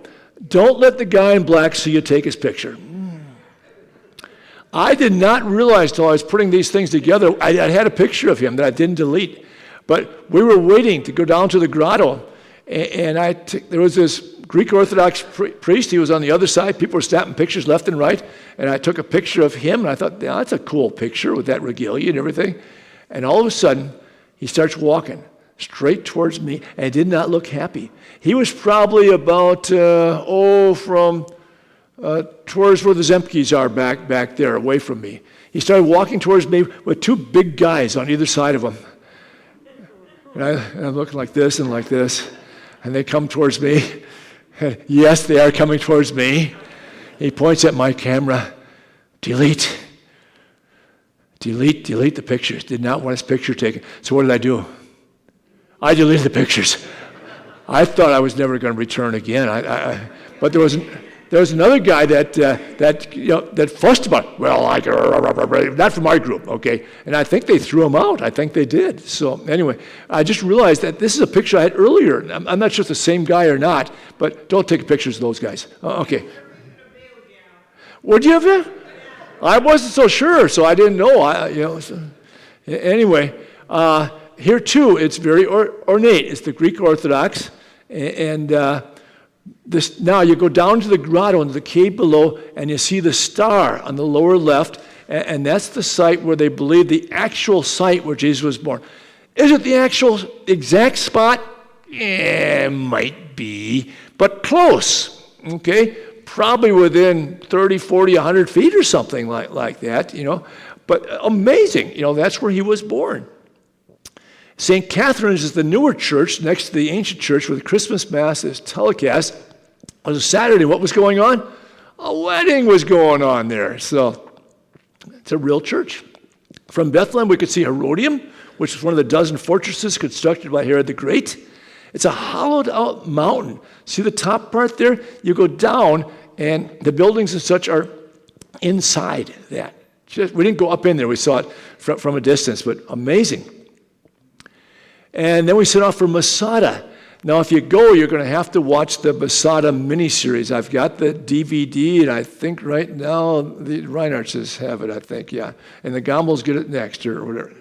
Don't let the guy in black see you take his picture. I did not realize till I was putting these things together, I had a picture of him that I didn't delete. But we were waiting to go down to the grotto, and there was this Greek Orthodox priest. He was on the other side. People were snapping pictures left and right, and I took a picture of him, and I thought, yeah, that's a cool picture with that regalia and everything. And all of a sudden, he starts walking straight towards me, and he did not look happy. He was probably about, from towards where the Zemkes are back there, away from me. He started walking towards me with 2 big guys on either side of him. And I'm looking like this, and they come towards me. Yes, they are coming towards me. He points at my camera. Delete the pictures. Did not want his picture taken. So what did I do? I deleted the pictures. I thought I was never going to return again. But there was another guy that fussed about it. Well, not from our group, okay? And I think they threw him out. I think they did. So anyway, I just realized that this is a picture I had earlier. I'm not sure if it's the same guy or not, but don't take pictures of those guys. Okay. Would you have that? I wasn't so sure, so I didn't know. Anyway, here too, it's very ornate. It's the Greek Orthodox, and this. Now you go down to the grotto into the cave below, and you see the star on the lower left, and that's the site where they believe the actual site where Jesus was born. Is it the actual exact spot? Might be, but close. Okay. Probably within 30, 40, 100 feet or something like that, But amazing, that's where he was born. St. Catherine's is the newer church next to the ancient church where the Christmas Mass is telecast. It was a Saturday. What was going on? A wedding was going on there. So it's a real church. From Bethlehem, we could see Herodium, which is one of the dozen fortresses constructed by Herod the Great. It's a hollowed out mountain. See the top part there? You go down, and the buildings and such are inside that. We didn't go up in there. We saw it from a distance, but amazing. And then we set off for Masada. Now, if you go, you're going to have to watch the Masada miniseries. I've got the DVD, and I think right now the Reinhardts have it, I think, yeah. And the Gombels get it next, or whatever.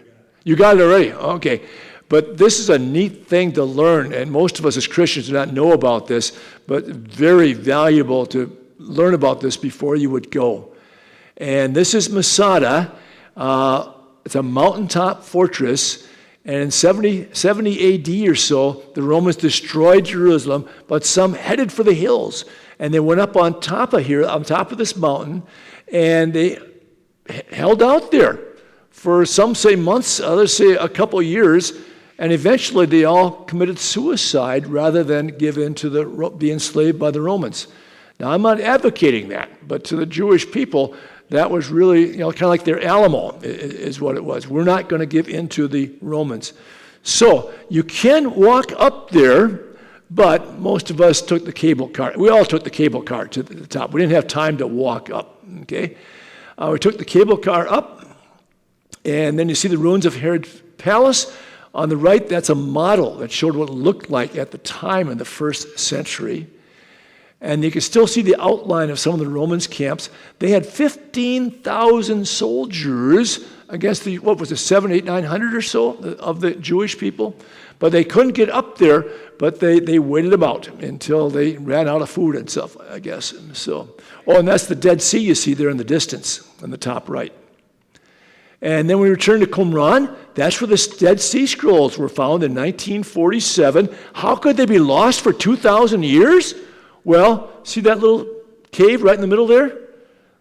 You got it already? Okay. But this is a neat thing to learn, and most of us as Christians do not know about this, but very valuable to learn about this before you would go. And this is Masada. It's a mountaintop fortress, and in 70 AD or so, the Romans destroyed Jerusalem, but some headed for the hills, and they went up on top of this mountain, and they held out there for some say months, others say a couple years. And eventually they all committed suicide rather than give in to be enslaved by the Romans. Now, I'm not advocating that, but to the Jewish people, that was really, kind of like their Alamo is what it was. We're not going to give in to the Romans. So you can walk up there, but most of us took the cable car. We all took the cable car to the top. We didn't have time to walk up, okay? We took the cable car up, and then you see the ruins of Herod's palace. On the right, that's a model that showed what it looked like at the time in the first century. And you can still see the outline of some of the Romans' camps. They had 15,000 soldiers against the, 900 or so of the Jewish people. But they couldn't get up there, but they waited them out until they ran out of food and stuff, I guess. And that's the Dead Sea you see there in the distance on the top right. And then we return to Qumran. That's where the Dead Sea Scrolls were found in 1947. How could they be lost for 2,000 years? Well, see that little cave right in the middle there?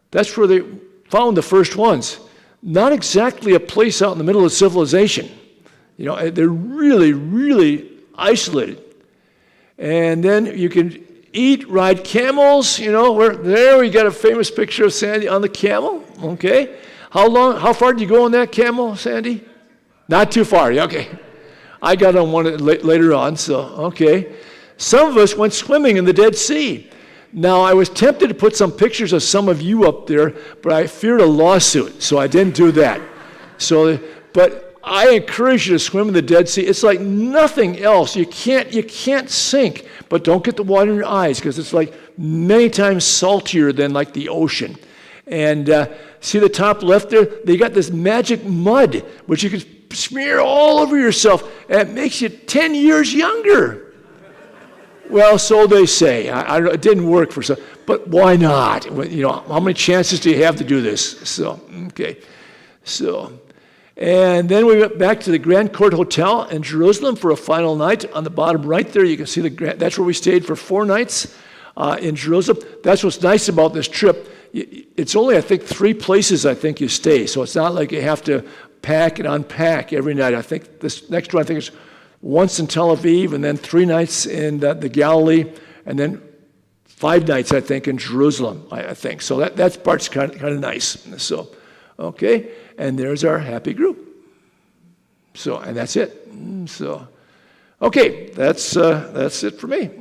That's where they found the first ones. Not exactly a place out in the middle of civilization. They're really, really isolated. And then you can eat, ride camels. There we got a famous picture of Sandy on the camel. Okay. How far did you go on that camel, Sandy? Not too far, okay. I got on one later on, so okay. Some of us went swimming in the Dead Sea. Now, I was tempted to put some pictures of some of you up there, but I feared a lawsuit, so I didn't do that. But I encourage you to swim in the Dead Sea. It's like nothing else. You can't sink, but don't get the water in your eyes, because it's like many times saltier than like the ocean. And see the top left there? They got this magic mud, which you can smear all over yourself, and it makes you 10 years younger. Well, so they say. It didn't work for some, but why not? How many chances do you have to do this? And then we went back to the Grand Court Hotel in Jerusalem for a final night. On the bottom right there, you can see that's where we stayed for 4 nights in Jerusalem. That's what's nice about this trip. It's only, I think, 3 places you stay. So it's not like you have to pack and unpack every night. I think this next one, is once in Tel Aviv, and then 3 nights in the Galilee, and then 5 nights, I think, in Jerusalem, I think. So that part's kind of nice. So, okay, and there's our happy group. So, and that's it. So, Okay, that's it for me.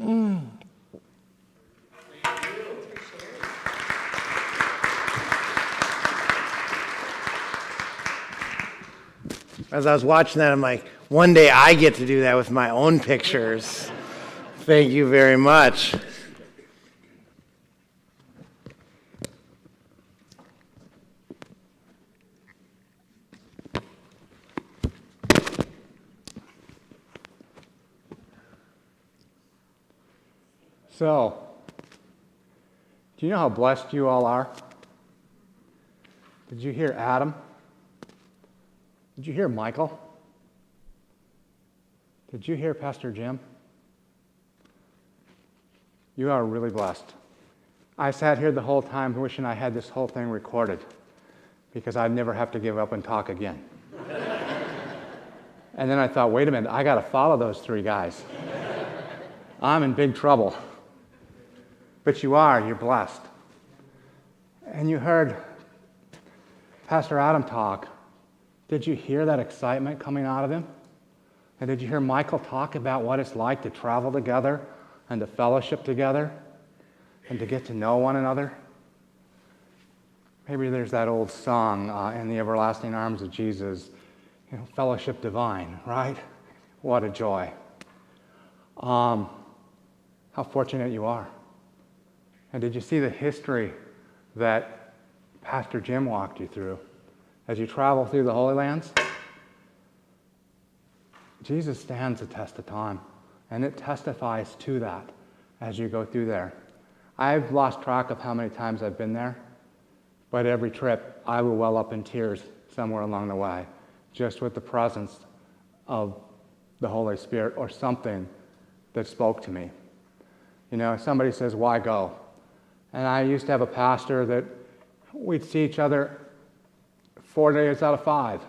As I was watching that, I'm like, one day I get to do that with my own pictures. Thank you very much. So, do you know how blessed you all are? Did you hear Adam? Did you hear Michael? Did you hear Pastor Jim? You are really blessed. I sat here the whole time wishing I had this whole thing recorded because I'd never have to give up and talk again. And then I thought, wait a minute, I got to follow those three guys. I'm in big trouble. But you're blessed. And you heard Pastor Adam talk. Did you hear that excitement coming out of him? And did you hear Michael talk about what it's like to travel together and to fellowship together and to get to know one another? Maybe there's that old song, In the Everlasting Arms of Jesus, fellowship divine, right? What a joy. How fortunate you are. And did you see the history that Pastor Jim walked you through as you travel through the Holy Lands? Jesus stands the test of time, and it testifies to that as you go through there. I've lost track of how many times I've been there, but every trip I will well up in tears somewhere along the way, just with the presence of the Holy Spirit or something that spoke to me. Somebody says, why go? And I used to have a pastor that we'd see each other 4 days out of 5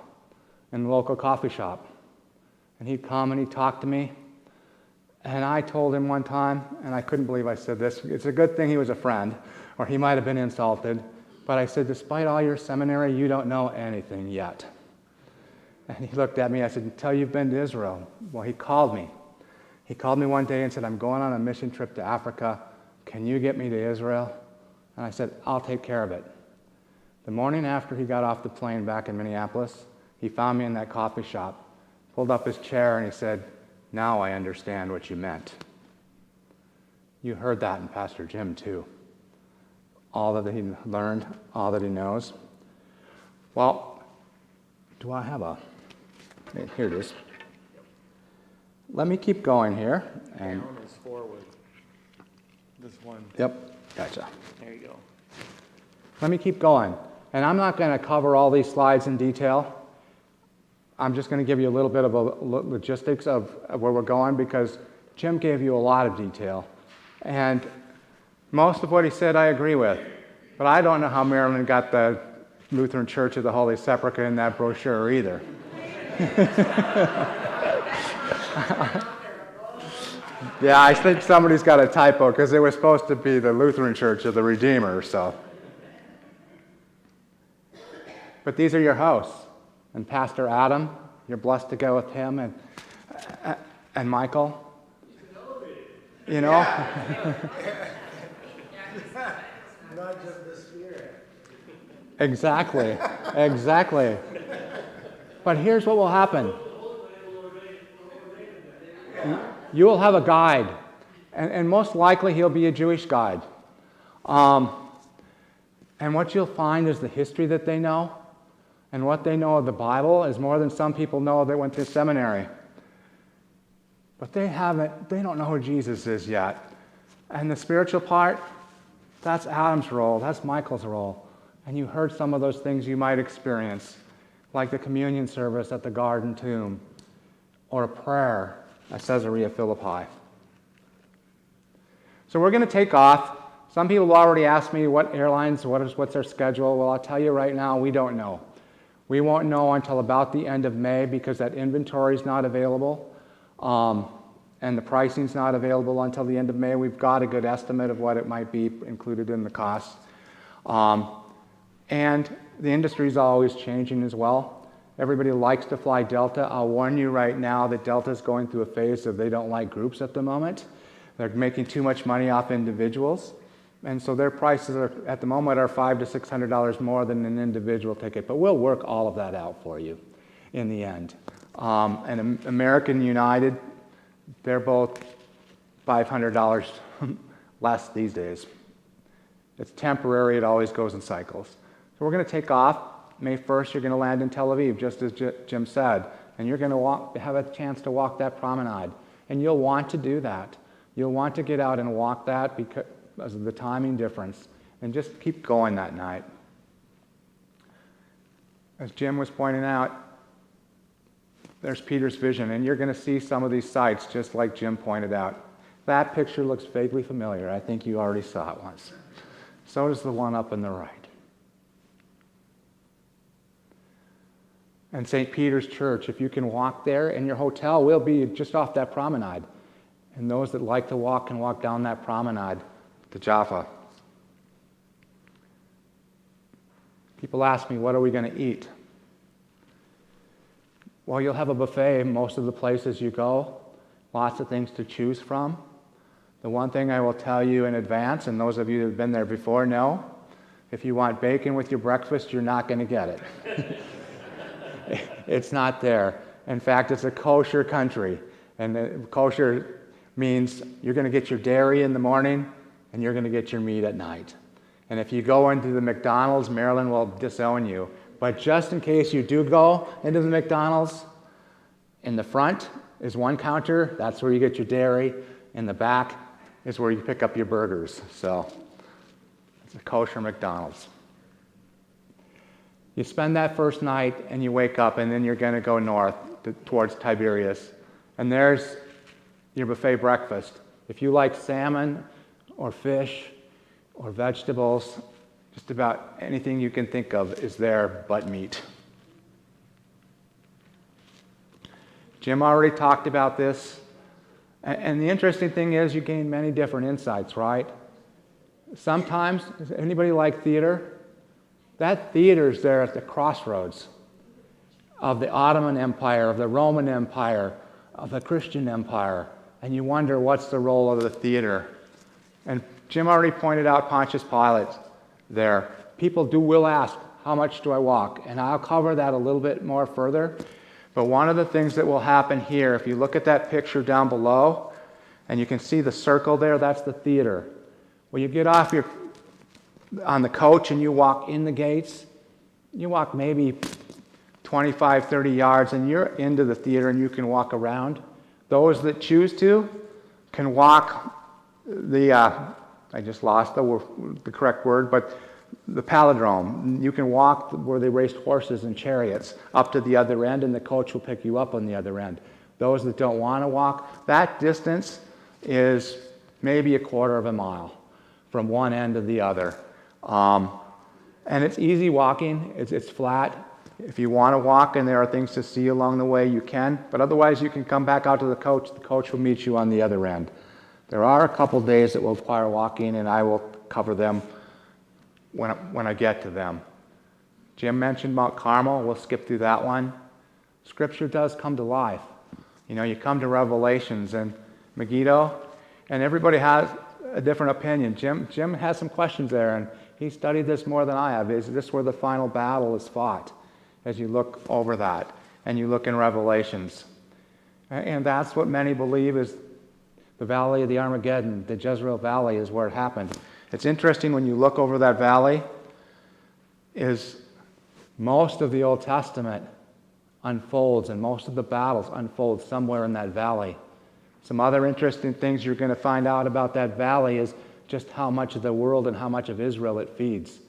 in the local coffee shop. And he'd come and he'd talk to me. And I told him one time, and I couldn't believe I said this, it's a good thing he was a friend, or he might have been insulted. But I said, despite all your seminary, you don't know anything yet. And he looked at me, I said, until you've been to Israel. Well, he called me. He called me one day and said, I'm going on a mission trip to Africa. Can you get me to Israel? And I said, I'll take care of it. The morning after he got off the plane back in Minneapolis, he found me in that coffee shop, pulled up his chair, and he said, now I understand what you meant. You heard that in Pastor Jim, too. All that he learned, all that he knows. Well, do I have a... Here it is. Let me keep going here. And Down is forward. This one. Yep, gotcha. There you go. Let me keep going. And I'm not going to cover all these slides in detail. I'm just going to give you a little bit of a logistics of where we're going because Jim gave you a lot of detail. And most of what he said I agree with. But I don't know how Marilyn got the Lutheran Church of the Holy Sepulchre in that brochure either. Yeah, I think somebody's got a typo because it was supposed to be the Lutheran Church of the Redeemer, so. But these are your hosts. And Pastor Adam, you're blessed to go with him, and Michael. Not just the Spirit. Exactly. But here's what will happen. You will have a guide, and most likely he'll be a Jewish guide. And what you'll find is the history that they know, and what they know of the Bible is more than some people know that went to seminary. But they don't know who Jesus is yet. And the spiritual part, that's Adam's role, that's Michael's role. And you heard some of those things you might experience, like the communion service at the Garden Tomb, or a prayer at Caesarea Philippi. So we're going to take off. Some people have already asked me what airlines, what's their schedule. Well, I'll tell you right now, we don't know. We won't know until about the end of May because that inventory is not available. And the pricing's not available until the end of May. We've got a good estimate of what it might be included in the cost. And the industry is always changing as well. Everybody likes to fly Delta. I'll warn you right now that Delta is going through a phase of they don't like groups at the moment. They're making too much money off individuals. And so their prices are, at the moment, are $500 to $600 more than an individual ticket. But we'll work all of that out for you in the end. And American United, they're both $500 less these days. It's temporary. It always goes in cycles. So we're going to take off. May 1st, you're going to land in Tel Aviv, just as Jim said. And you're going to have a chance to walk that promenade. And you'll want to do that. You'll want to get out and walk that because of the timing difference. And just keep going that night. As Jim was pointing out, there's Peter's vision. And you're going to see some of these sights, just like Jim pointed out. That picture looks vaguely familiar. I think you already saw it once. So does the one up on the right. And St. Peter's Church, if you can walk there, and your hotel will be just off that promenade. And those that like to walk can walk down that promenade to Jaffa. People ask me, what are we going to eat? Well, you'll have a buffet in most of the places you go. Lots of things to choose from. The one thing I will tell you in advance, and those of you that have been there before know, if you want bacon with your breakfast, you're not going to get it. It's not there. In fact, it's a kosher country. And kosher means you're going to get your dairy in the morning and you're going to get your meat at night. And if you go into the McDonald's, Maryland will disown you. But just in case you do go into the McDonald's, in the front is one counter. That's where you get your dairy. In the back is where you pick up your burgers. So it's a kosher McDonald's. You spend that first night and you wake up, and then you're going to go north towards Tiberias. And there's your buffet breakfast. If you like salmon or fish or vegetables, just about anything you can think of is there but meat. Jim already talked about this. And the interesting thing is you gain many different insights, right? Sometimes, does anybody like theater? That theater's there at the crossroads of the Ottoman Empire, of the Roman Empire, of the Christian Empire. And you wonder, what's the role of the theater? And Jim already pointed out Pontius Pilate there. People will ask, how much do I walk? And I'll cover that a little bit more further. But one of the things that will happen here, if you look at that picture down below, and you can see the circle there, that's the theater. When you get off on the coach and you walk in the gates, you walk maybe 25, 30 yards, and you're into the theater and you can walk around. Those that choose to can walk I just lost the correct word, but the palindrome. You can walk where they raced horses and chariots up to the other end, and the coach will pick you up on the other end. Those that don't want to walk, that distance is maybe a quarter of a mile from one end to the other. And it's easy walking. It's flat. If you want to walk and there are things to see along the way, you can. But otherwise, you can come back out to the coach. The coach will meet you on the other end. There are a couple days that will require walking, and I will cover them when I get to them. Jim mentioned Mount Carmel. We'll skip through that one. Scripture does come to life. You know, you come to Revelations and Megiddo, and everybody has a different opinion. Jim has some questions there, and he studied this more than I have. Is this where the final battle is fought? As you look over that, and you look in Revelations. And that's what many believe is the valley of the Armageddon, the Jezreel Valley is where it happened. It's interesting when you look over that valley, is most of the Old Testament unfolds and most of the battles unfold somewhere in that valley. Some other interesting things you're going to find out about that valley is just how much of the world and how much of Israel it feeds.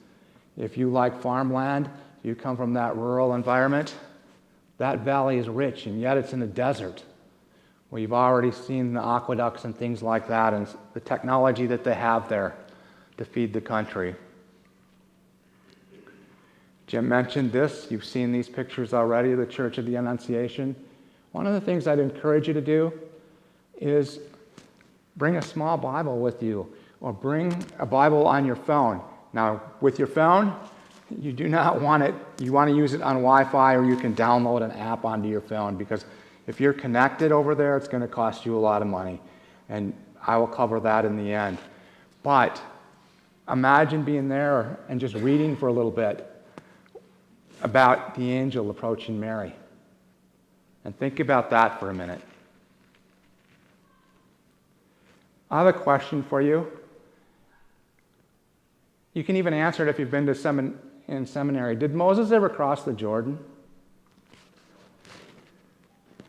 If you like farmland, you come from that rural environment, that valley is rich, and yet it's in the desert. We've already seen the aqueducts and things like that and the technology that they have there to feed the country. Jim mentioned this. You've seen these pictures already of the Church of the Annunciation. One of the things I'd encourage you to do is bring a small Bible with you or bring a Bible on your phone. Now, with your phone, You do not want it, you want to use it on Wi-Fi, or you can download an app onto your phone, because if you're connected over there, it's going to cost you a lot of money. And I will cover that in the end. But imagine being there and just reading for a little bit about the angel approaching Mary. And think about that for a minute. I have a question for you. You can even answer it if you've been to seminary. Did Moses ever cross the Jordan?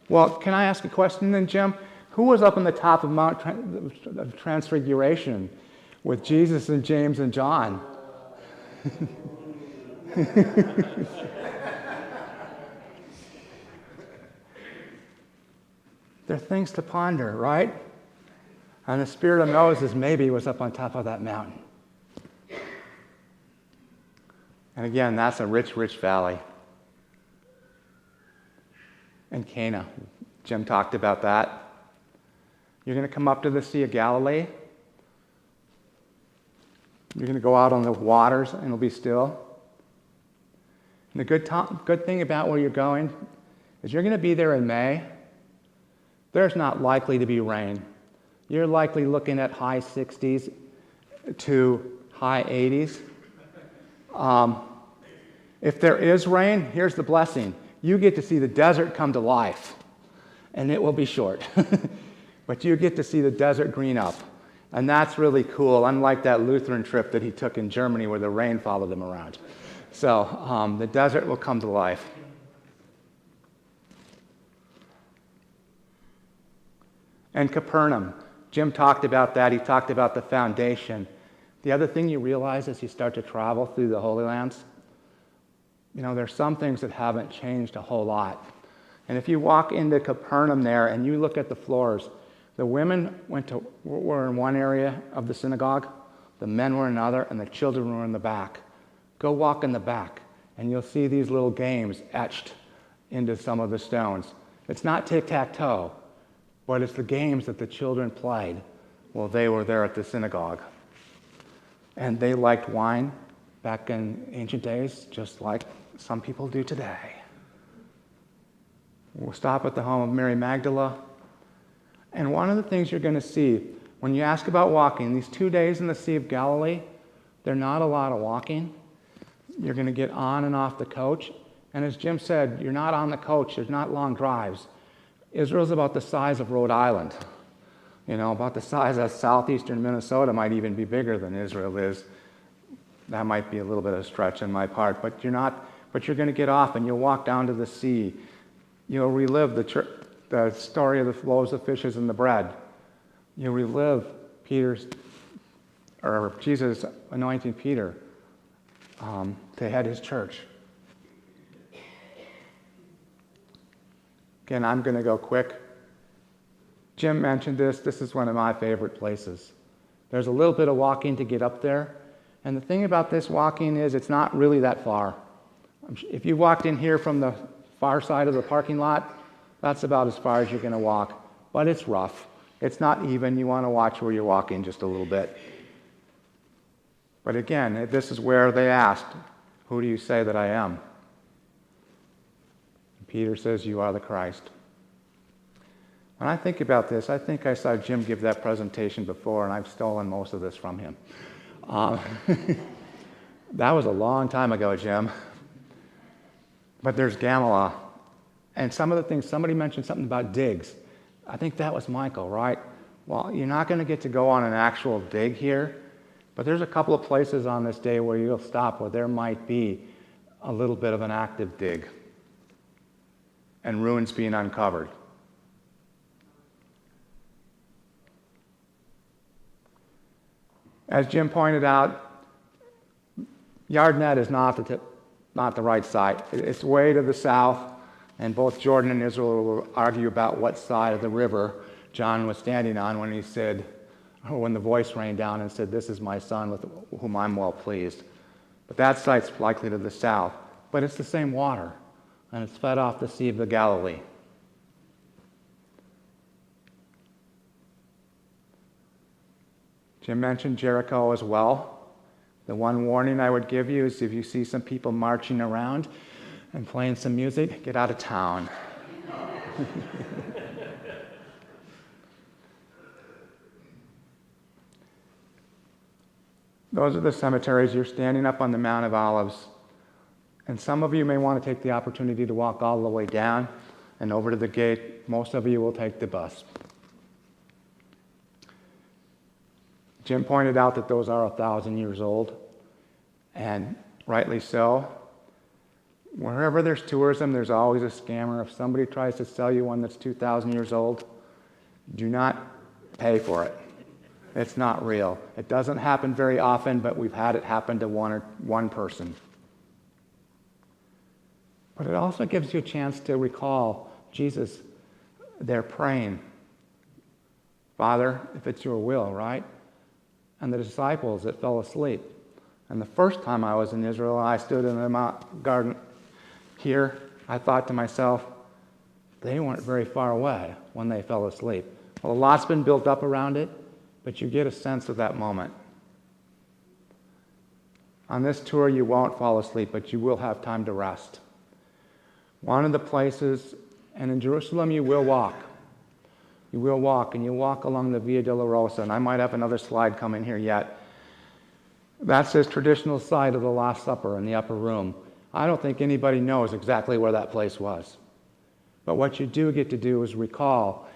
Well, can I ask a question then, Jim? Who was up on the top of Mount Transfiguration with Jesus and James and John? There are things to ponder, right? And the spirit of Moses maybe was up on top of that mountain. And again, that's a rich, rich valley. And Cana, Jim talked about that. You're going to come up to the Sea of Galilee. You're going to go out on the waters and it'll be still. And the good thing about where you're going is you're going to be there in May. There's not likely to be rain. You're likely looking at high 60s to high 80s. If there is rain, here's the blessing. You get to see the desert come to life. And it will be short. But you get to see the desert green up. And that's really cool, unlike that Lutheran trip that he took in Germany where the rain followed him around. So the desert will come to life. And Capernaum. Jim talked about that. He talked about the foundation. The other thing you realize as you start to travel through the Holy Lands, there's some things that haven't changed a whole lot. And if you walk into Capernaum there and you look at the floors, the women were in one area of the synagogue, the men were in another, and the children were in the back. Go walk in the back, and you'll see these little games etched into some of the stones. It's not tic-tac-toe, but it's the games that the children played while they were there at the synagogue. And they liked wine back in ancient days, just like some people do today. We'll stop at the home of Mary Magdalene. And one of the things you're going to see when you ask about walking, these 2 days in the Sea of Galilee, they're not a lot of walking. You're going to get on and off the coach. And as Jim said, you're not on the coach. There's not long drives. Israel's about the size of Rhode Island. About the size of southeastern Minnesota, might even be bigger than Israel is. That might be a little bit of a stretch on my part, but you're going to get off and you'll walk down to the sea. You'll relive the story of the loaves of fishes and the bread. You'll relive Jesus anointing Peter to head his church. Again, I'm going to go quick. Jim mentioned this. This is one of my favorite places. There's a little bit of walking to get up there. And the thing about this walking is it's not really that far. If you walked in here from the far side of the parking lot, that's about as far as you're going to walk. But it's rough. It's not even. You want to watch where you're walking just a little bit. But again, this is where they asked, "Who do you say that I am?" And Peter says, "You are the Christ." When I think about this, I think I saw Jim give that presentation before, and I've stolen most of this from him. That was a long time ago, Jim. But there's Gamala. And some of the things, somebody mentioned something about digs. I think that was Michael, right? Well, you're not going to get to go on an actual dig here, but there's a couple of places on this day where you'll stop where there might be a little bit of an active dig and ruins being uncovered. As Jim pointed out, Yardnet is not the right site. It's way to the south, and both Jordan and Israel will argue about what side of the river John was standing on when he said, or when the voice rained down and said, "This is my son with whom I'm well pleased." But that site's likely to the south. But it's the same water, and it's fed off the Sea of the Galilee. Jim mentioned Jericho as well. The one warning I would give you is if you see some people marching around and playing some music, get out of town. Those are the cemeteries. You're standing up on the Mount of Olives. And some of you may want to take the opportunity to walk all the way down and over to the gate. Most of you will take the bus. Jim pointed out that those are 1,000 years old, and rightly so. Wherever there's tourism, there's always a scammer. If somebody tries to sell you one that's 2,000 years old, do not pay for it. It's not real. It doesn't happen very often, but we've had it happen to one person. But it also gives you a chance to recall Jesus there praying, Father, if it's your will, right? And the disciples that fell asleep. And the first time I was in Israel, I stood in the garden here. I thought to myself, they weren't very far away when they fell asleep. Well, a lot's been built up around it, but you get a sense of that moment. On this tour, you won't fall asleep, but you will have time to rest. One of the places, and in Jerusalem you will walk. You will walk, and you walk along the Via Dolorosa, and I might have another slide coming here yet. That's this traditional site of the Last Supper in the upper room. I don't think anybody knows exactly where that place was. But what you do get to do is recall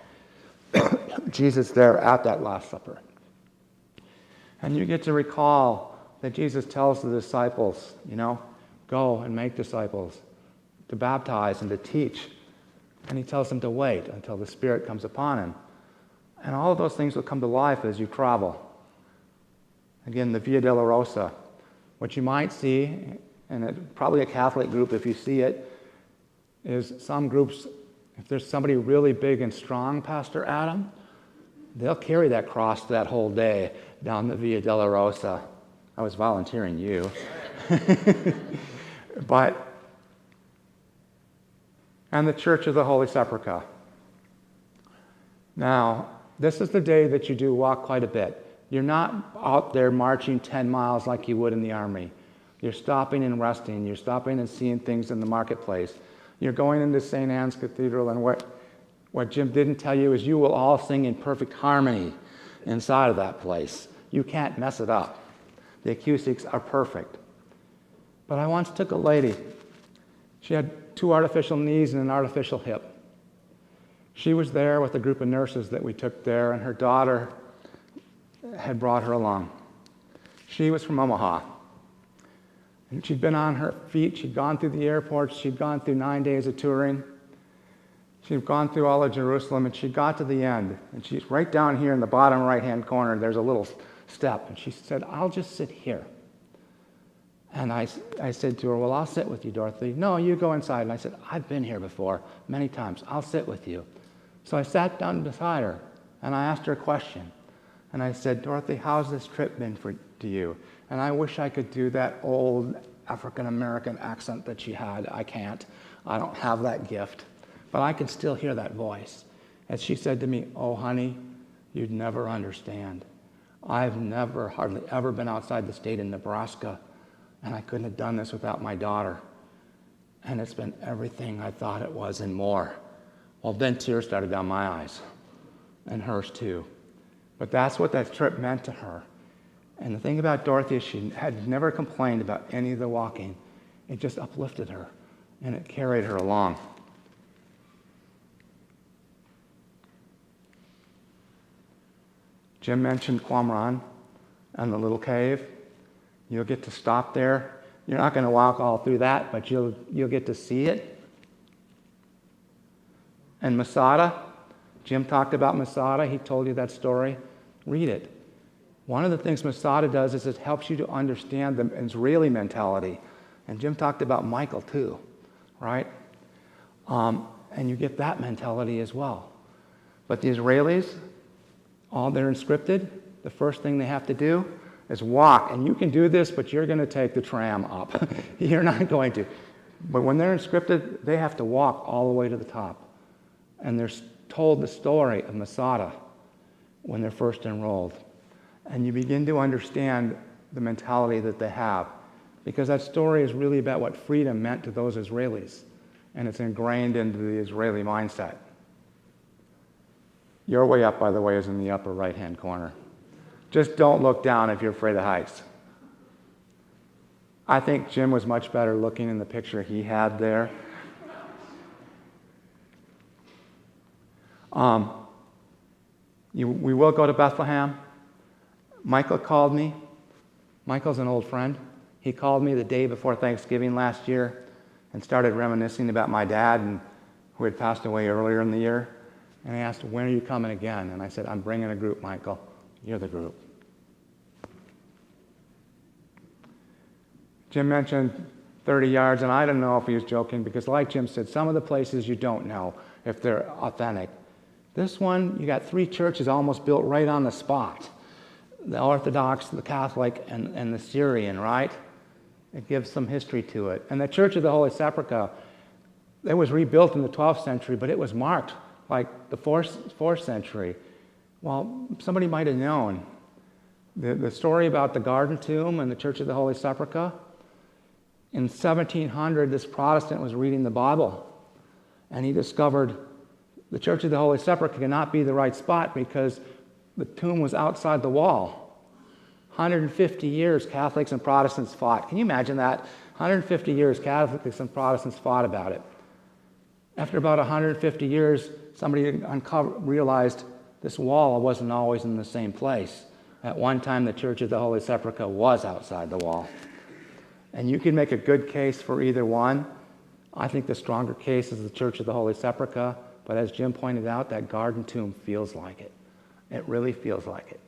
Jesus there at that Last Supper. And you get to recall that Jesus tells the disciples, go and make disciples, to baptize and to teach. And he tells them to wait until the Spirit comes upon him. And all of those things will come to life as you travel. Again, the Via Dolorosa. What you might see, and probably a Catholic group if you see it, is some groups, if there's somebody really big and strong, Pastor Adam, they'll carry that cross that whole day down the Via Dolorosa. I was volunteering you. And the Church of the Holy Sepulchre. Now, this is the day that you do walk quite a bit. You're not out there marching 10 miles like you would in the army. You're stopping and resting. You're stopping and seeing things in the marketplace. You're going into St. Anne's Cathedral, and what Jim didn't tell you is you will all sing in perfect harmony inside of that place. You can't mess it up. The acoustics are perfect. But I once took a lady. She had 2 artificial knees and an artificial hip. She was there with a group of nurses that we took there, and her daughter had brought her along. She was from Omaha. And she'd been on her feet. She'd gone through the airports. She'd gone through 9 days of touring. She'd gone through all of Jerusalem, and she got to the end. And she's right down here in the bottom right-hand corner. There's a little step. And she said, I'll just sit here. And I said to her, well, I'll sit with you, Dorothy. No, you go inside. And I said, I've been here before many times. I'll sit with you. So I sat down beside her, and I asked her a question. And I said, Dorothy, how's this trip been to you? And I wish I could do that old African-American accent that she had. I can't. I don't have that gift. But I can still hear that voice. And she said to me, oh, honey, you'd never understand. I've never, hardly ever been outside the state of Nebraska, and I couldn't have done this without my daughter. And it's been everything I thought it was and more. Well, then tears started down my eyes, and hers too. But that's what that trip meant to her. And the thing about Dorothy is she had never complained about any of the walking. It just uplifted her, and it carried her along. Jim mentioned Qumran and the little cave. You'll get to stop there. You're not going to walk all through that, but you'll get to see it. And Masada, Jim talked about Masada. He told you that story. Read it. One of the things Masada does is it helps you to understand the Israeli mentality. And Jim talked about Michael too, right? And you get that mentality as well. But the Israelis, they're inscripted. The first thing they have to do is walk. And you can do this, but you're going to take the tram up. You're not going to. But when they're inscripted, they have to walk all the way to the top. And they're told the story of Masada when they're first enrolled. And you begin to understand the mentality that they have. Because that story is really about what freedom meant to those Israelis. And it's ingrained into the Israeli mindset. Your way up, by the way, is in the upper right-hand corner. Just don't look down if you're afraid of heights. I think Jim was much better looking in the picture he had there. We will go to Bethlehem. Michael called me. Michael's an old friend. He called me the day before Thanksgiving last year and started reminiscing about my dad, who had passed away earlier in the year. And he asked, when are you coming again? And I said, I'm bringing a group, Michael. You're the group. Jim mentioned 30 yards, and I don't know if he was joking, because like Jim said, some of the places you don't know if they're authentic. This one, you got 3 churches almost built right on the spot. The Orthodox, the Catholic, and the Syrian, right? It gives some history to it. And the Church of the Holy Sepulchre, it was rebuilt in the 12th century, but it was marked like the 4th century. Well, somebody might have known. The story about the Garden Tomb and the Church of the Holy Sepulchre, in 1700, this Protestant was reading the Bible, and he discovered the Church of the Holy Sepulchre could not be the right spot because the tomb was outside the wall. 150 years Catholics and Protestants fought. Can you imagine that? 150 years Catholics and Protestants fought about it. After about 150 years, somebody realized this wall wasn't always in the same place. At one time, the Church of the Holy Sepulchre was outside the wall. And you can make a good case for either one. I think the stronger case is the Church of the Holy Sepulchre, but as Jim pointed out, that Garden Tomb feels like it. It really feels like it.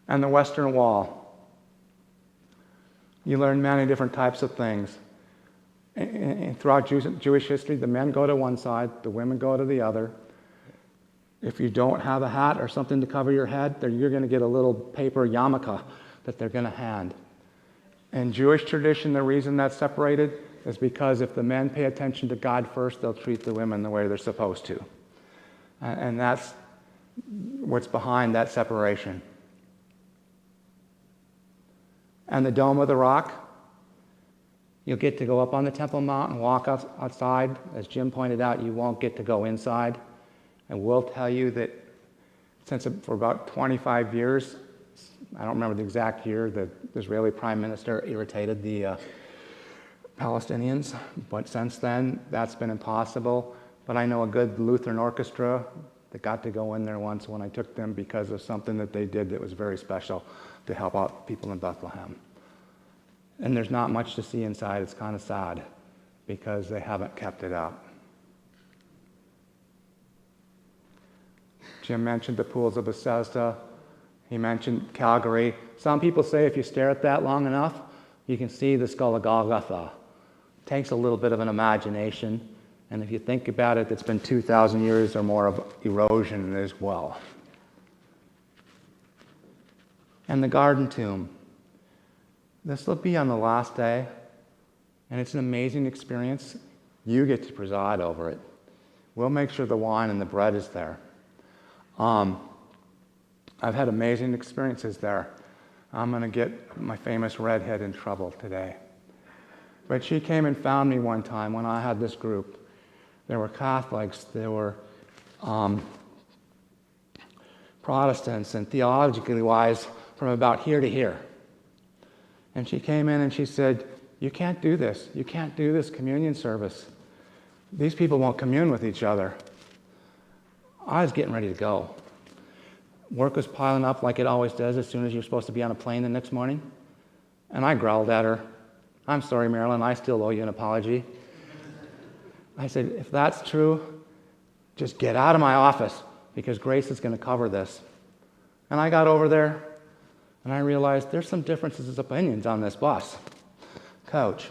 And the Western Wall. You learn many different types of things. Throughout Jewish history, the men go to one side, the women go to the other. If you don't have a hat or something to cover your head, you're going to get a little paper yarmulke that they're going to hand. In Jewish tradition, the reason that's separated is because if the men pay attention to God first, they'll treat the women the way they're supposed to. And that's what's behind that separation. And the Dome of the Rock, you'll get to go up on the Temple Mount and walk outside. As Jim pointed out, you won't get to go inside. And we'll tell you that for about 25 years, I don't remember the exact year, the Israeli prime minister irritated the Palestinians, but since then, that's been impossible. But I know a good Lutheran orchestra that got to go in there once when I took them because of something that they did that was very special to help out people in Bethlehem. And there's not much to see inside. It's kind of sad because they haven't kept it up. Jim mentioned the pools of Bethesda. He mentioned Calgary. Some people say if you stare at that long enough, you can see the skull of Golgotha. It takes a little bit of an imagination. And if you think about it, it's been 2,000 years or more of erosion as well. And the Garden Tomb. This will be on the last day, and it's an amazing experience. You get to preside over it. We'll make sure the wine and the bread is there. I've had amazing experiences there. I'm going to get my famous redhead in trouble today. But she came and found me one time when I had this group. There were Catholics, there were Protestants, and theologically wise, from about here to here. And she came in and she said, you can't do this. You can't do this communion service. These people won't commune with each other. I was getting ready to go. Work was piling up like it always does as soon as you're supposed to be on a plane the next morning. And I growled at her, I'm sorry, Marilyn, I still owe you an apology. I said, if that's true, just get out of my office because Grace is going to cover this. And I got over there and I realized there's some differences of opinions on this bus. Coach,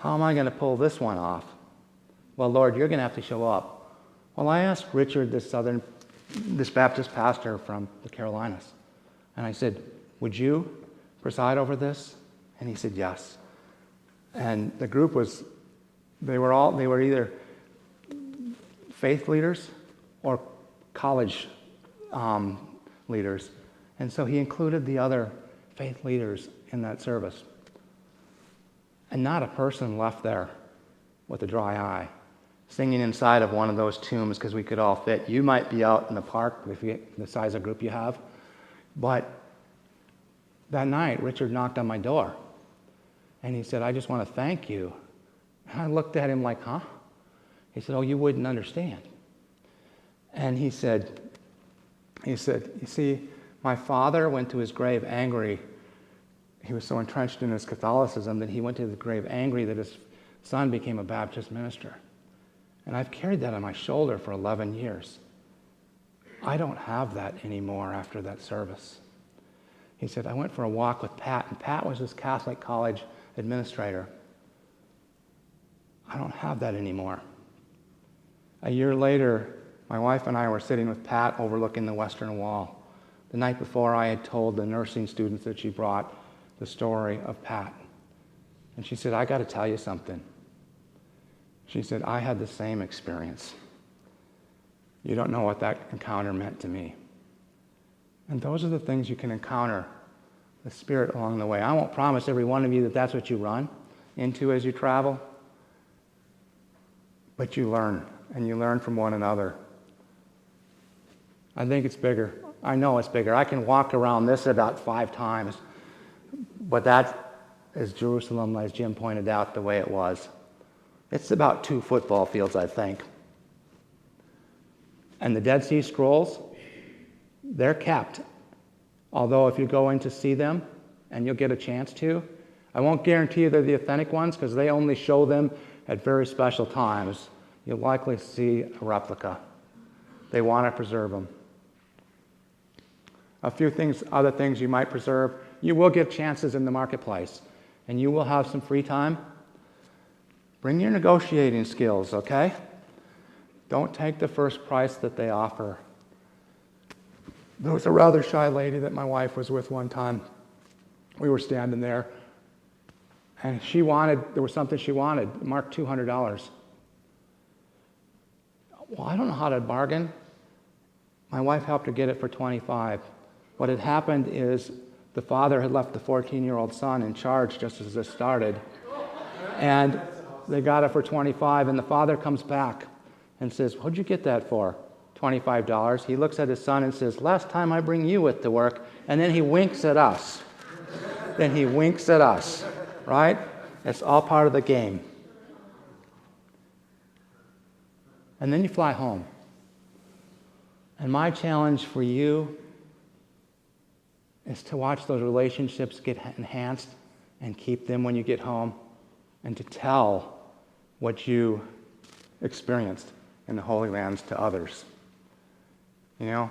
how am I going to pull this one off? Well, Lord, you're going to have to show up. Well, I asked Richard, this Baptist pastor from the Carolinas, and I said, would you preside over this? And he said, yes. And the group they were either faith leaders or college leaders. And so he included the other faith leaders in that service. And not a person left there with a dry eye, singing inside of one of those tombs because we could all fit. You might be out in the park if you get the size of group you have. But that night, Richard knocked on my door. And he said, I just want to thank you. And I looked at him like, huh? He said, oh, you wouldn't understand. And he said, you see, my father went to his grave angry. He was so entrenched in his Catholicism that he went to the grave angry that his son became a Baptist minister. And I've carried that on my shoulder for 11 years. I don't have that anymore after that service. He said, I went for a walk with Pat, and Pat was his Catholic college administrator. I don't have that anymore. A year later, my wife and I were sitting with Pat overlooking the Western Wall. The night before, I had told the nursing students that she brought the story of Pat. And she said, I got to tell you something. She said, I had the same experience. You don't know what that encounter meant to me. And those are the things you can encounter the Spirit along the way. I won't promise every one of you that that's what you run into as you travel, but you learn, and you learn from one another. I think it's bigger. I know it's bigger. I can walk around this about 5 times, but that is Jerusalem, as Jim pointed out, the way it was. It's about 2 football fields, I think. And the Dead Sea Scrolls, they're kept. Although if you go in to see them, and you'll get a chance to, I won't guarantee you they're the authentic ones because they only show them at very special times. You'll likely see a replica. They want to preserve them. A few things, other things you might preserve. You will get chances in the marketplace, and you will have some free time. Bring your negotiating skills, okay? Don't take the first price that they offer. There was a rather shy lady that my wife was with one time. We were standing there, and there was something she wanted, marked $200. Well, I don't know how to bargain. My wife helped her get it for $25. What had happened is the father had left the 14-year-old son in charge just as this started, and they got it for $25, and the father comes back and says, what'd you get that for? $25. He looks at his son and says, last time I bring you with to work, and then he winks at us. Then he winks at us, right? It's all part of the game. And then you fly home. And my challenge for you is to watch those relationships get enhanced and keep them when you get home, and to tell what you experienced in the Holy Lands to others. You know,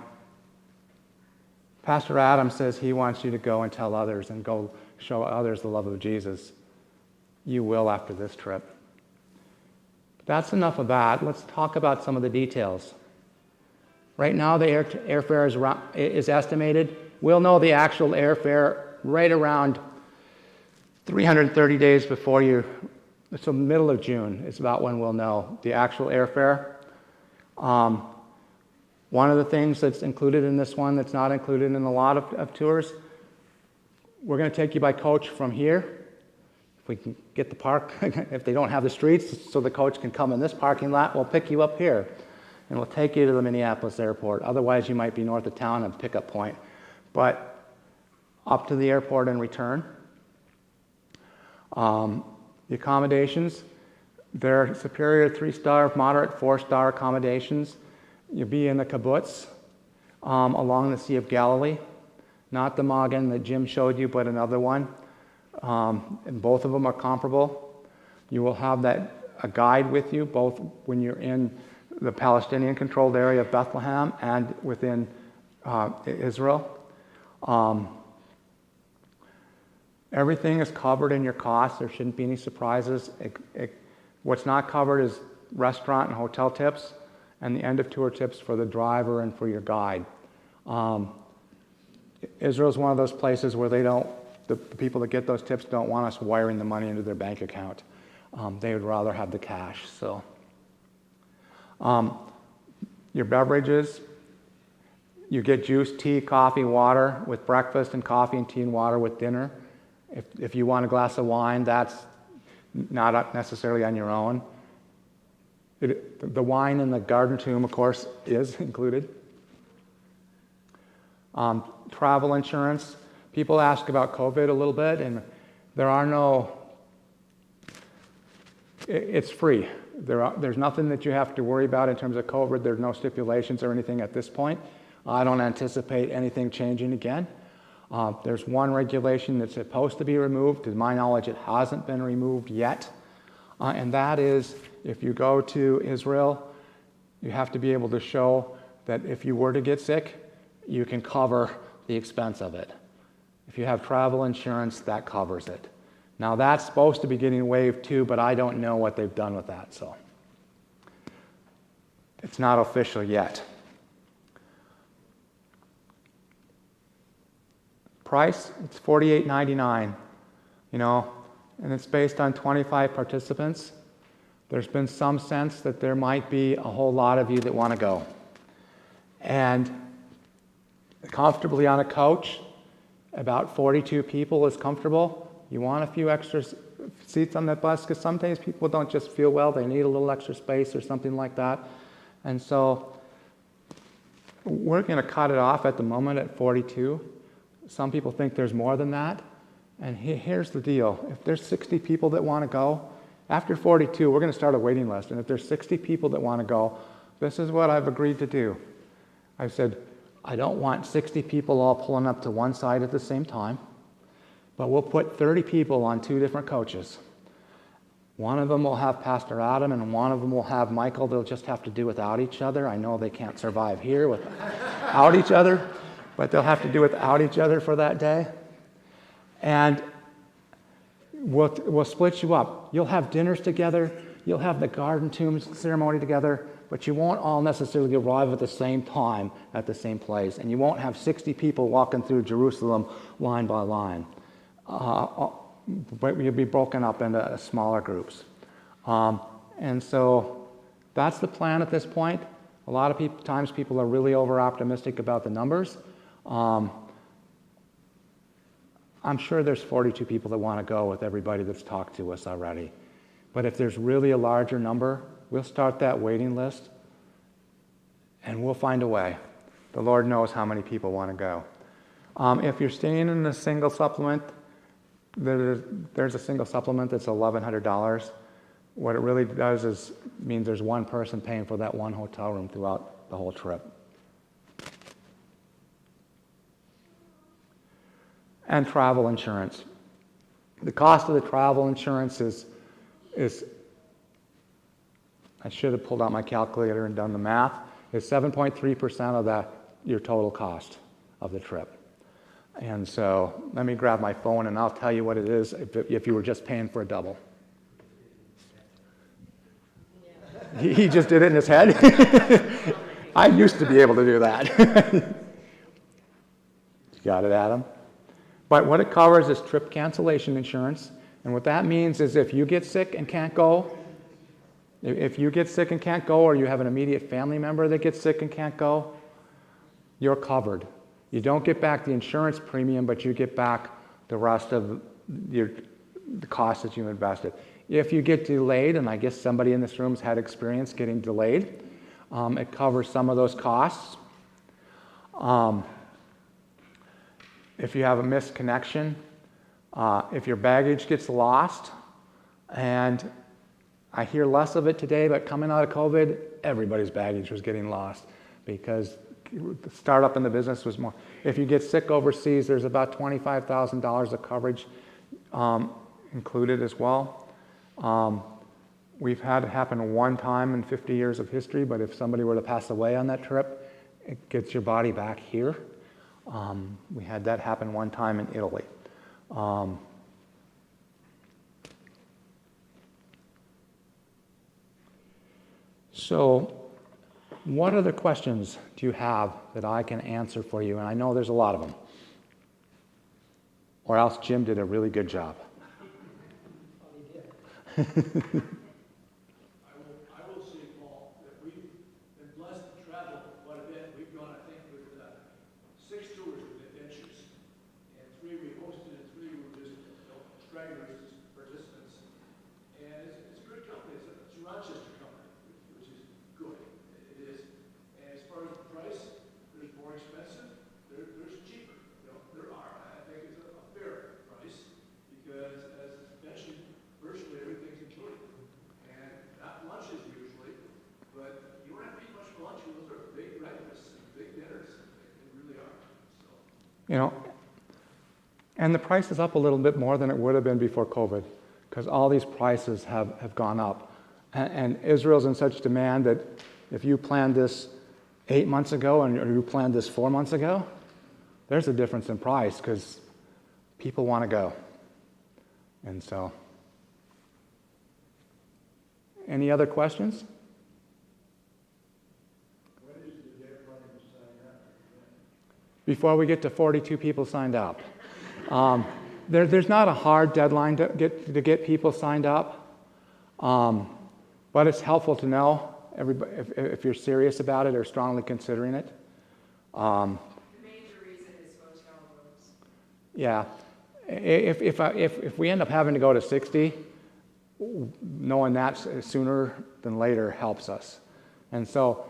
Pastor Adam says he wants you to go and tell others and go show others the love of Jesus. You will after this trip. That's enough of that. Let's talk about some of the details. Right now, the airfare is estimated. We'll know the actual airfare right around 330 days before so middle of June is about when we'll know the actual airfare. One of the things that's included in this one that's not included in a lot of tours, we're going to take you by coach from here. If we can get the park, if they don't have the streets, so the coach can come in this parking lot, we'll pick you up here. And we'll take you to the Minneapolis airport. Otherwise, you might be north of town at a pickup point. But up to the airport and return. The accommodations, they're superior 3-star, moderate 4-star accommodations. You'll be in the kibbutz along the Sea of Galilee. Not the Magen that Jim showed you, but another one. And both of them are comparable. You will have a guide with you, both when you're in the Palestinian-controlled area of Bethlehem and within Israel. Everything is covered in your costs. There shouldn't be any surprises. What's not covered is restaurant and hotel tips, and the end-of-tour tips for the driver and for your guide. Israel is one of those places where the people that get those tips don't want us wiring the money into their bank account. They would rather have the cash. So, your beverages, You get juice, tea, coffee, water with breakfast, and coffee and tea and water with dinner. If you want a glass of wine, that's not necessarily on your own. The wine in the garden tomb, of course, is included. Travel insurance. People ask about COVID a little bit, and it's free. There's nothing that you have to worry about in terms of COVID. There's no stipulations or anything at this point. I don't anticipate anything changing again. There's one regulation that's supposed to be removed. To my knowledge, it hasn't been removed yet. And that is, if you go to Israel, you have to be able to show that if you were to get sick, you can cover the expense of it. If you have travel insurance, that covers it. Now, that's supposed to be getting waived too, but I don't know what they've done with that, so it's not official yet. Price, it's $48.99, and it's based on 25 participants. There's been some sense that there might be a whole lot of you that want to go. And comfortably on a couch, about 42 people is comfortable. You want a few extra seats on that bus because sometimes people don't just feel well, they need a little extra space or something like that. And so we're going to cut it off at the moment at 42. Some people think there's more than that. And here's the deal. If there's 60 people that want to go, after 42, we're going to start a waiting list. And if there's 60 people that want to go, this is what I've agreed to do. I've said, I don't want 60 people all pulling up to one side at the same time, but we'll put 30 people on 2 different coaches. One of them will have Pastor Adam, and one of them will have Michael. They'll just have to do without each other. I know they can't survive here without each other, but they'll have to do without each other for that day. And we'll split you up. You'll have dinners together. You'll have the garden tomb ceremony together, but you won't all necessarily arrive at the same time at the same place. And you won't have 60 people walking through Jerusalem line by line. But you'll be broken up into smaller groups. And so that's the plan at this point. A lot of times people are really over-optimistic about the numbers. I'm sure there's 42 people that want to go with everybody that's talked to us already. But if there's really a larger number, we'll start that waiting list, and we'll find a way. The Lord knows how many people want to go. If you're staying in a single supplement, there's a single supplement that's $1,100. What it really does is means there's one person paying for that one hotel room throughout the whole trip. And travel insurance. The cost of the travel insurance is I should have pulled out my calculator and done the math, is 7.3% of your total cost of the trip. And so let me grab my phone and I'll tell you what it is if you were just paying for a double. He just did it in his head. I used to be able to do that. You got it, Adam? But what it covers is trip cancellation insurance. And what that means is if you get sick and can't go, or you have an immediate family member that gets sick and can't go, you're covered. You don't get back the insurance premium, but you get back the rest of the costs that you invested. If you get delayed, and I guess somebody in this room's had experience getting delayed, it covers some of those costs. If you have a missed connection, if your baggage gets lost, and I hear less of it today, but coming out of COVID, everybody's baggage was getting lost because the startup in the business was more. If you get sick overseas, there's about $25,000 of coverage included as well. We've had it happen one time in 50 years of history, but if somebody were to pass away on that trip, it gets your body back here. We had that happen one time in Italy. So, what other questions do you have that I can answer for you? And I know there's a lot of them. Or else Jim did a really good job. I will say, Paul, that we've been blessed to travel quite a bit. We've gone, I think, with You know, and the price is up a little bit more than it would have been before COVID, because all these prices have gone up. And Israel's in such demand that if you planned this 8 months ago and you planned this 4 months ago, there's a difference in price because people want to go. And so, any other questions? Before we get to 42 people signed up. There's not a hard deadline to get people signed up, but it's helpful to know if you're serious about it or strongly considering it. The major reason is hotel rooms. Yeah, if we end up having to go to 60, knowing that sooner than later helps us. And so,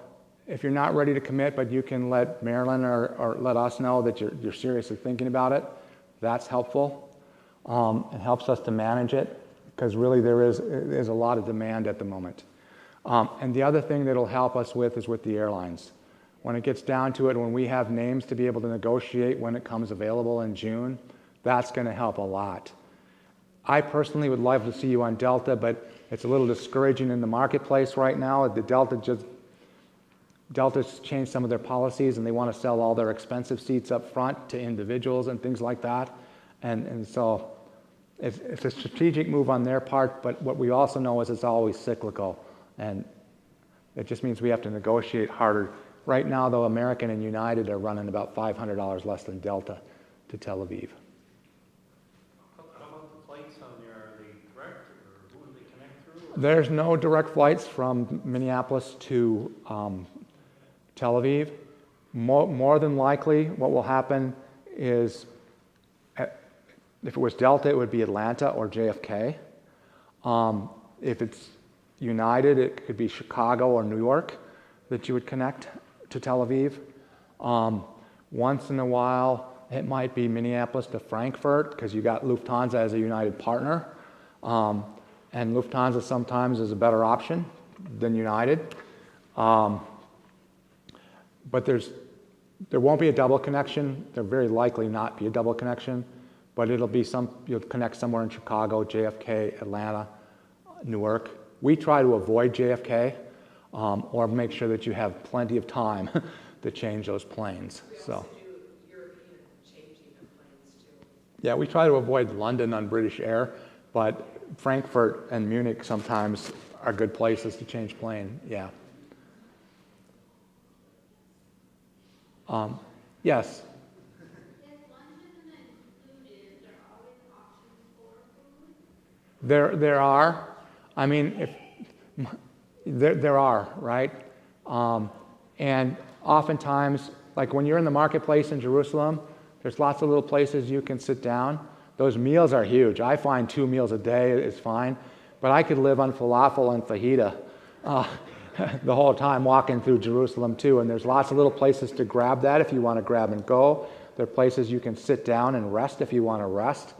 if you're not ready to commit, but you can let Marilyn or let us know that you're seriously thinking about it, that's helpful. It helps us to manage it because really there's a lot of demand at the moment. And the other thing that'll help us with is with the airlines. When it gets down to it, when we have names to be able to negotiate when it comes available in June, that's going to help a lot. I personally would love to see you on Delta, but it's a little discouraging in the marketplace right now. Delta's changed some of their policies and they want to sell all their expensive seats up front to individuals and things like that. And so it's a strategic move on their part, but what we also know is it's always cyclical. And it just means we have to negotiate harder. Right now, though, American and United are running about $500 less than Delta to Tel Aviv. How about the flights on there? Are they direct or who do they connect through? There's no direct flights from Minneapolis to Tel Aviv. More than likely, what will happen is, if it was Delta, it would be Atlanta or JFK. If it's United, it could be Chicago or New York that you would connect to Tel Aviv. Once in a while, it might be Minneapolis to Frankfurt because you got Lufthansa as a United partner. And Lufthansa sometimes is a better option than United. But there won't be a double connection. There'll very likely not be a double connection, but it'll be you'll connect somewhere in Chicago, JFK, Atlanta, Newark. We try to avoid JFK or make sure that you have plenty of time to change those planes. We also do European changing of planes too. Yeah, we try to avoid London on British Air, but Frankfurt and Munich sometimes are good places to change plane. Yeah. Yes. Is lunch included? There are always options for food? There are. I mean, there are, right? And oftentimes, like when you're in the marketplace in Jerusalem, there's lots of little places you can sit down. Those meals are huge. I find 2 meals a day is fine, but I could live on falafel and fajita the whole time walking through Jerusalem too. And there's lots of little places to grab that if you want to grab and go. There are places you can sit down and rest if you want to rest.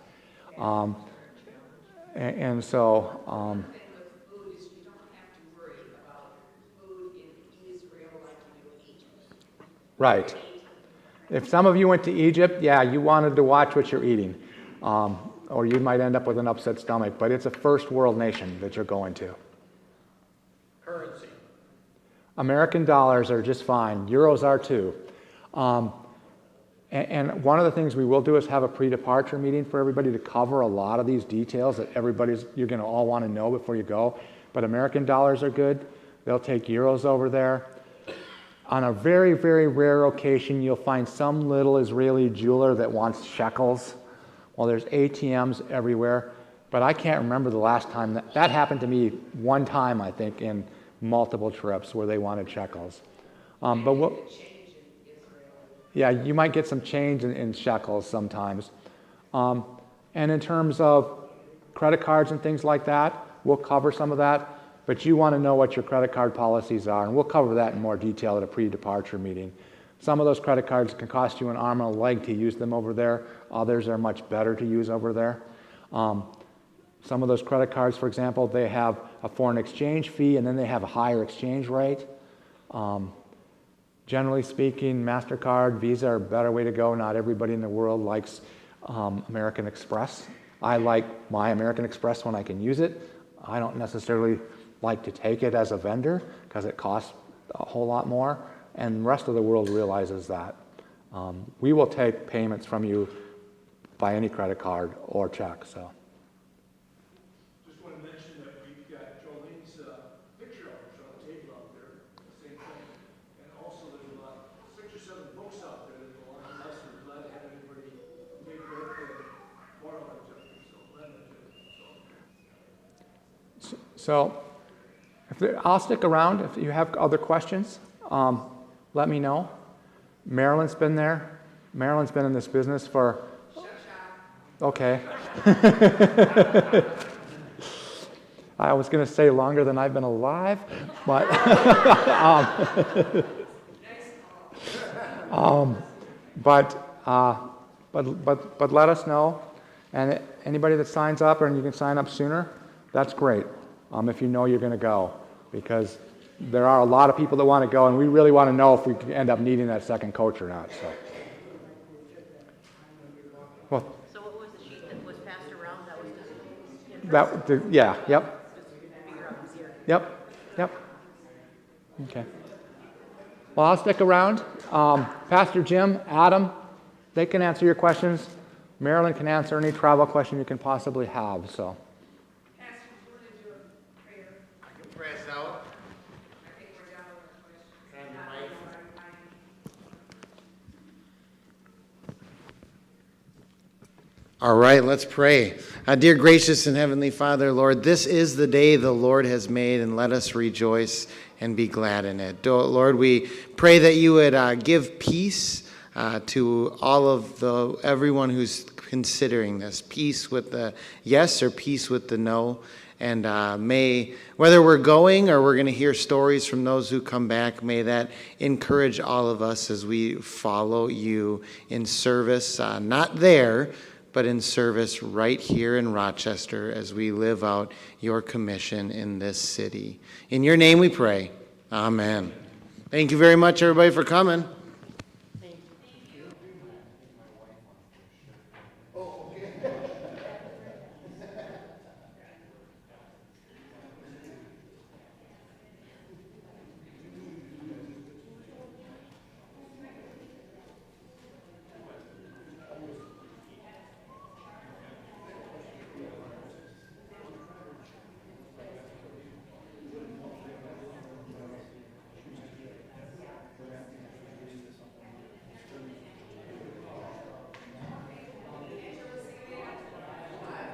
And so. With food is you don't have to worry about food in Israel like you do in Egypt. Right. If some of you went to Egypt, yeah, you wanted to watch what you're eating. Or you might end up with an upset stomach, but it's a first world nation that you're going to. Currency. American dollars are just fine. Euros are too. And one of the things we will do is have a pre-departure meeting for everybody to cover a lot of these details that you're going to all want to know before you go. But American dollars are good. They'll take euros over there. On a very, very rare occasion, you'll find some little Israeli jeweler that wants shekels. Well, there's ATMs everywhere, but I can't remember the last time that happened to me one time, I think, in multiple trips where they wanted shekels. But what? Yeah, you might get some change in shekels sometimes. And in terms of credit cards and things like that, we'll cover some of that. But you want to know what your credit card policies are, and we'll cover that in more detail at a pre-departure meeting. Some of those credit cards can cost you an arm and a leg to use them over there. Others are much better to use over there. Some of those credit cards, for example, they have a foreign exchange fee, and then they have a higher exchange rate. Generally speaking, MasterCard, Visa are a better way to go. Not everybody in the world likes American Express. I like my American Express when I can use it. I don't necessarily like to take it as a vendor because it costs a whole lot more, and the rest of the world realizes that. We will take payments from you by any credit card or check. So. Just want to mention that we've got Jolene's picture on the table out there, the same thing. And also there's about 6 or 7 books out there that belong to us. We're glad to have anybody make that borrow it to them, so lend it to them. So I'll stick around. If you have other questions, let me know. Marilyn's been there. Marilyn's been in this business for... Okay. I was going to say longer than I've been alive, but... But let us know. And anybody that signs up, and you can sign up sooner, that's great. If you know you're going to go, because there are a lot of people that want to go, and we really want to know if we end up needing that second coach or not. So, well, So what was the sheet that was passed around? That was yeah, yep, just figure out who's here. yep. Okay. Well, I'll stick around. Pastor Jim, Adam, they can answer your questions. Marilyn can answer any travel question you can possibly have. So. Pastor, do you want to do a prayer? I can pray us out. I think we're down with our questions. And Not Mike. on our time. All right, let's pray. Dear gracious and heavenly Father, Lord, this is the day the Lord has made, and let us rejoice and be glad in it. Lord, we pray that you would give peace to all of everyone who's considering this. Peace with the yes or peace with the no. And may, whether we're going or we're going to hear stories from those who come back, may that encourage all of us as we follow you in service, not there, but in service right here in Rochester as we live out your commission in this city. In your name we pray. Amen. Thank you very much, everybody, for coming.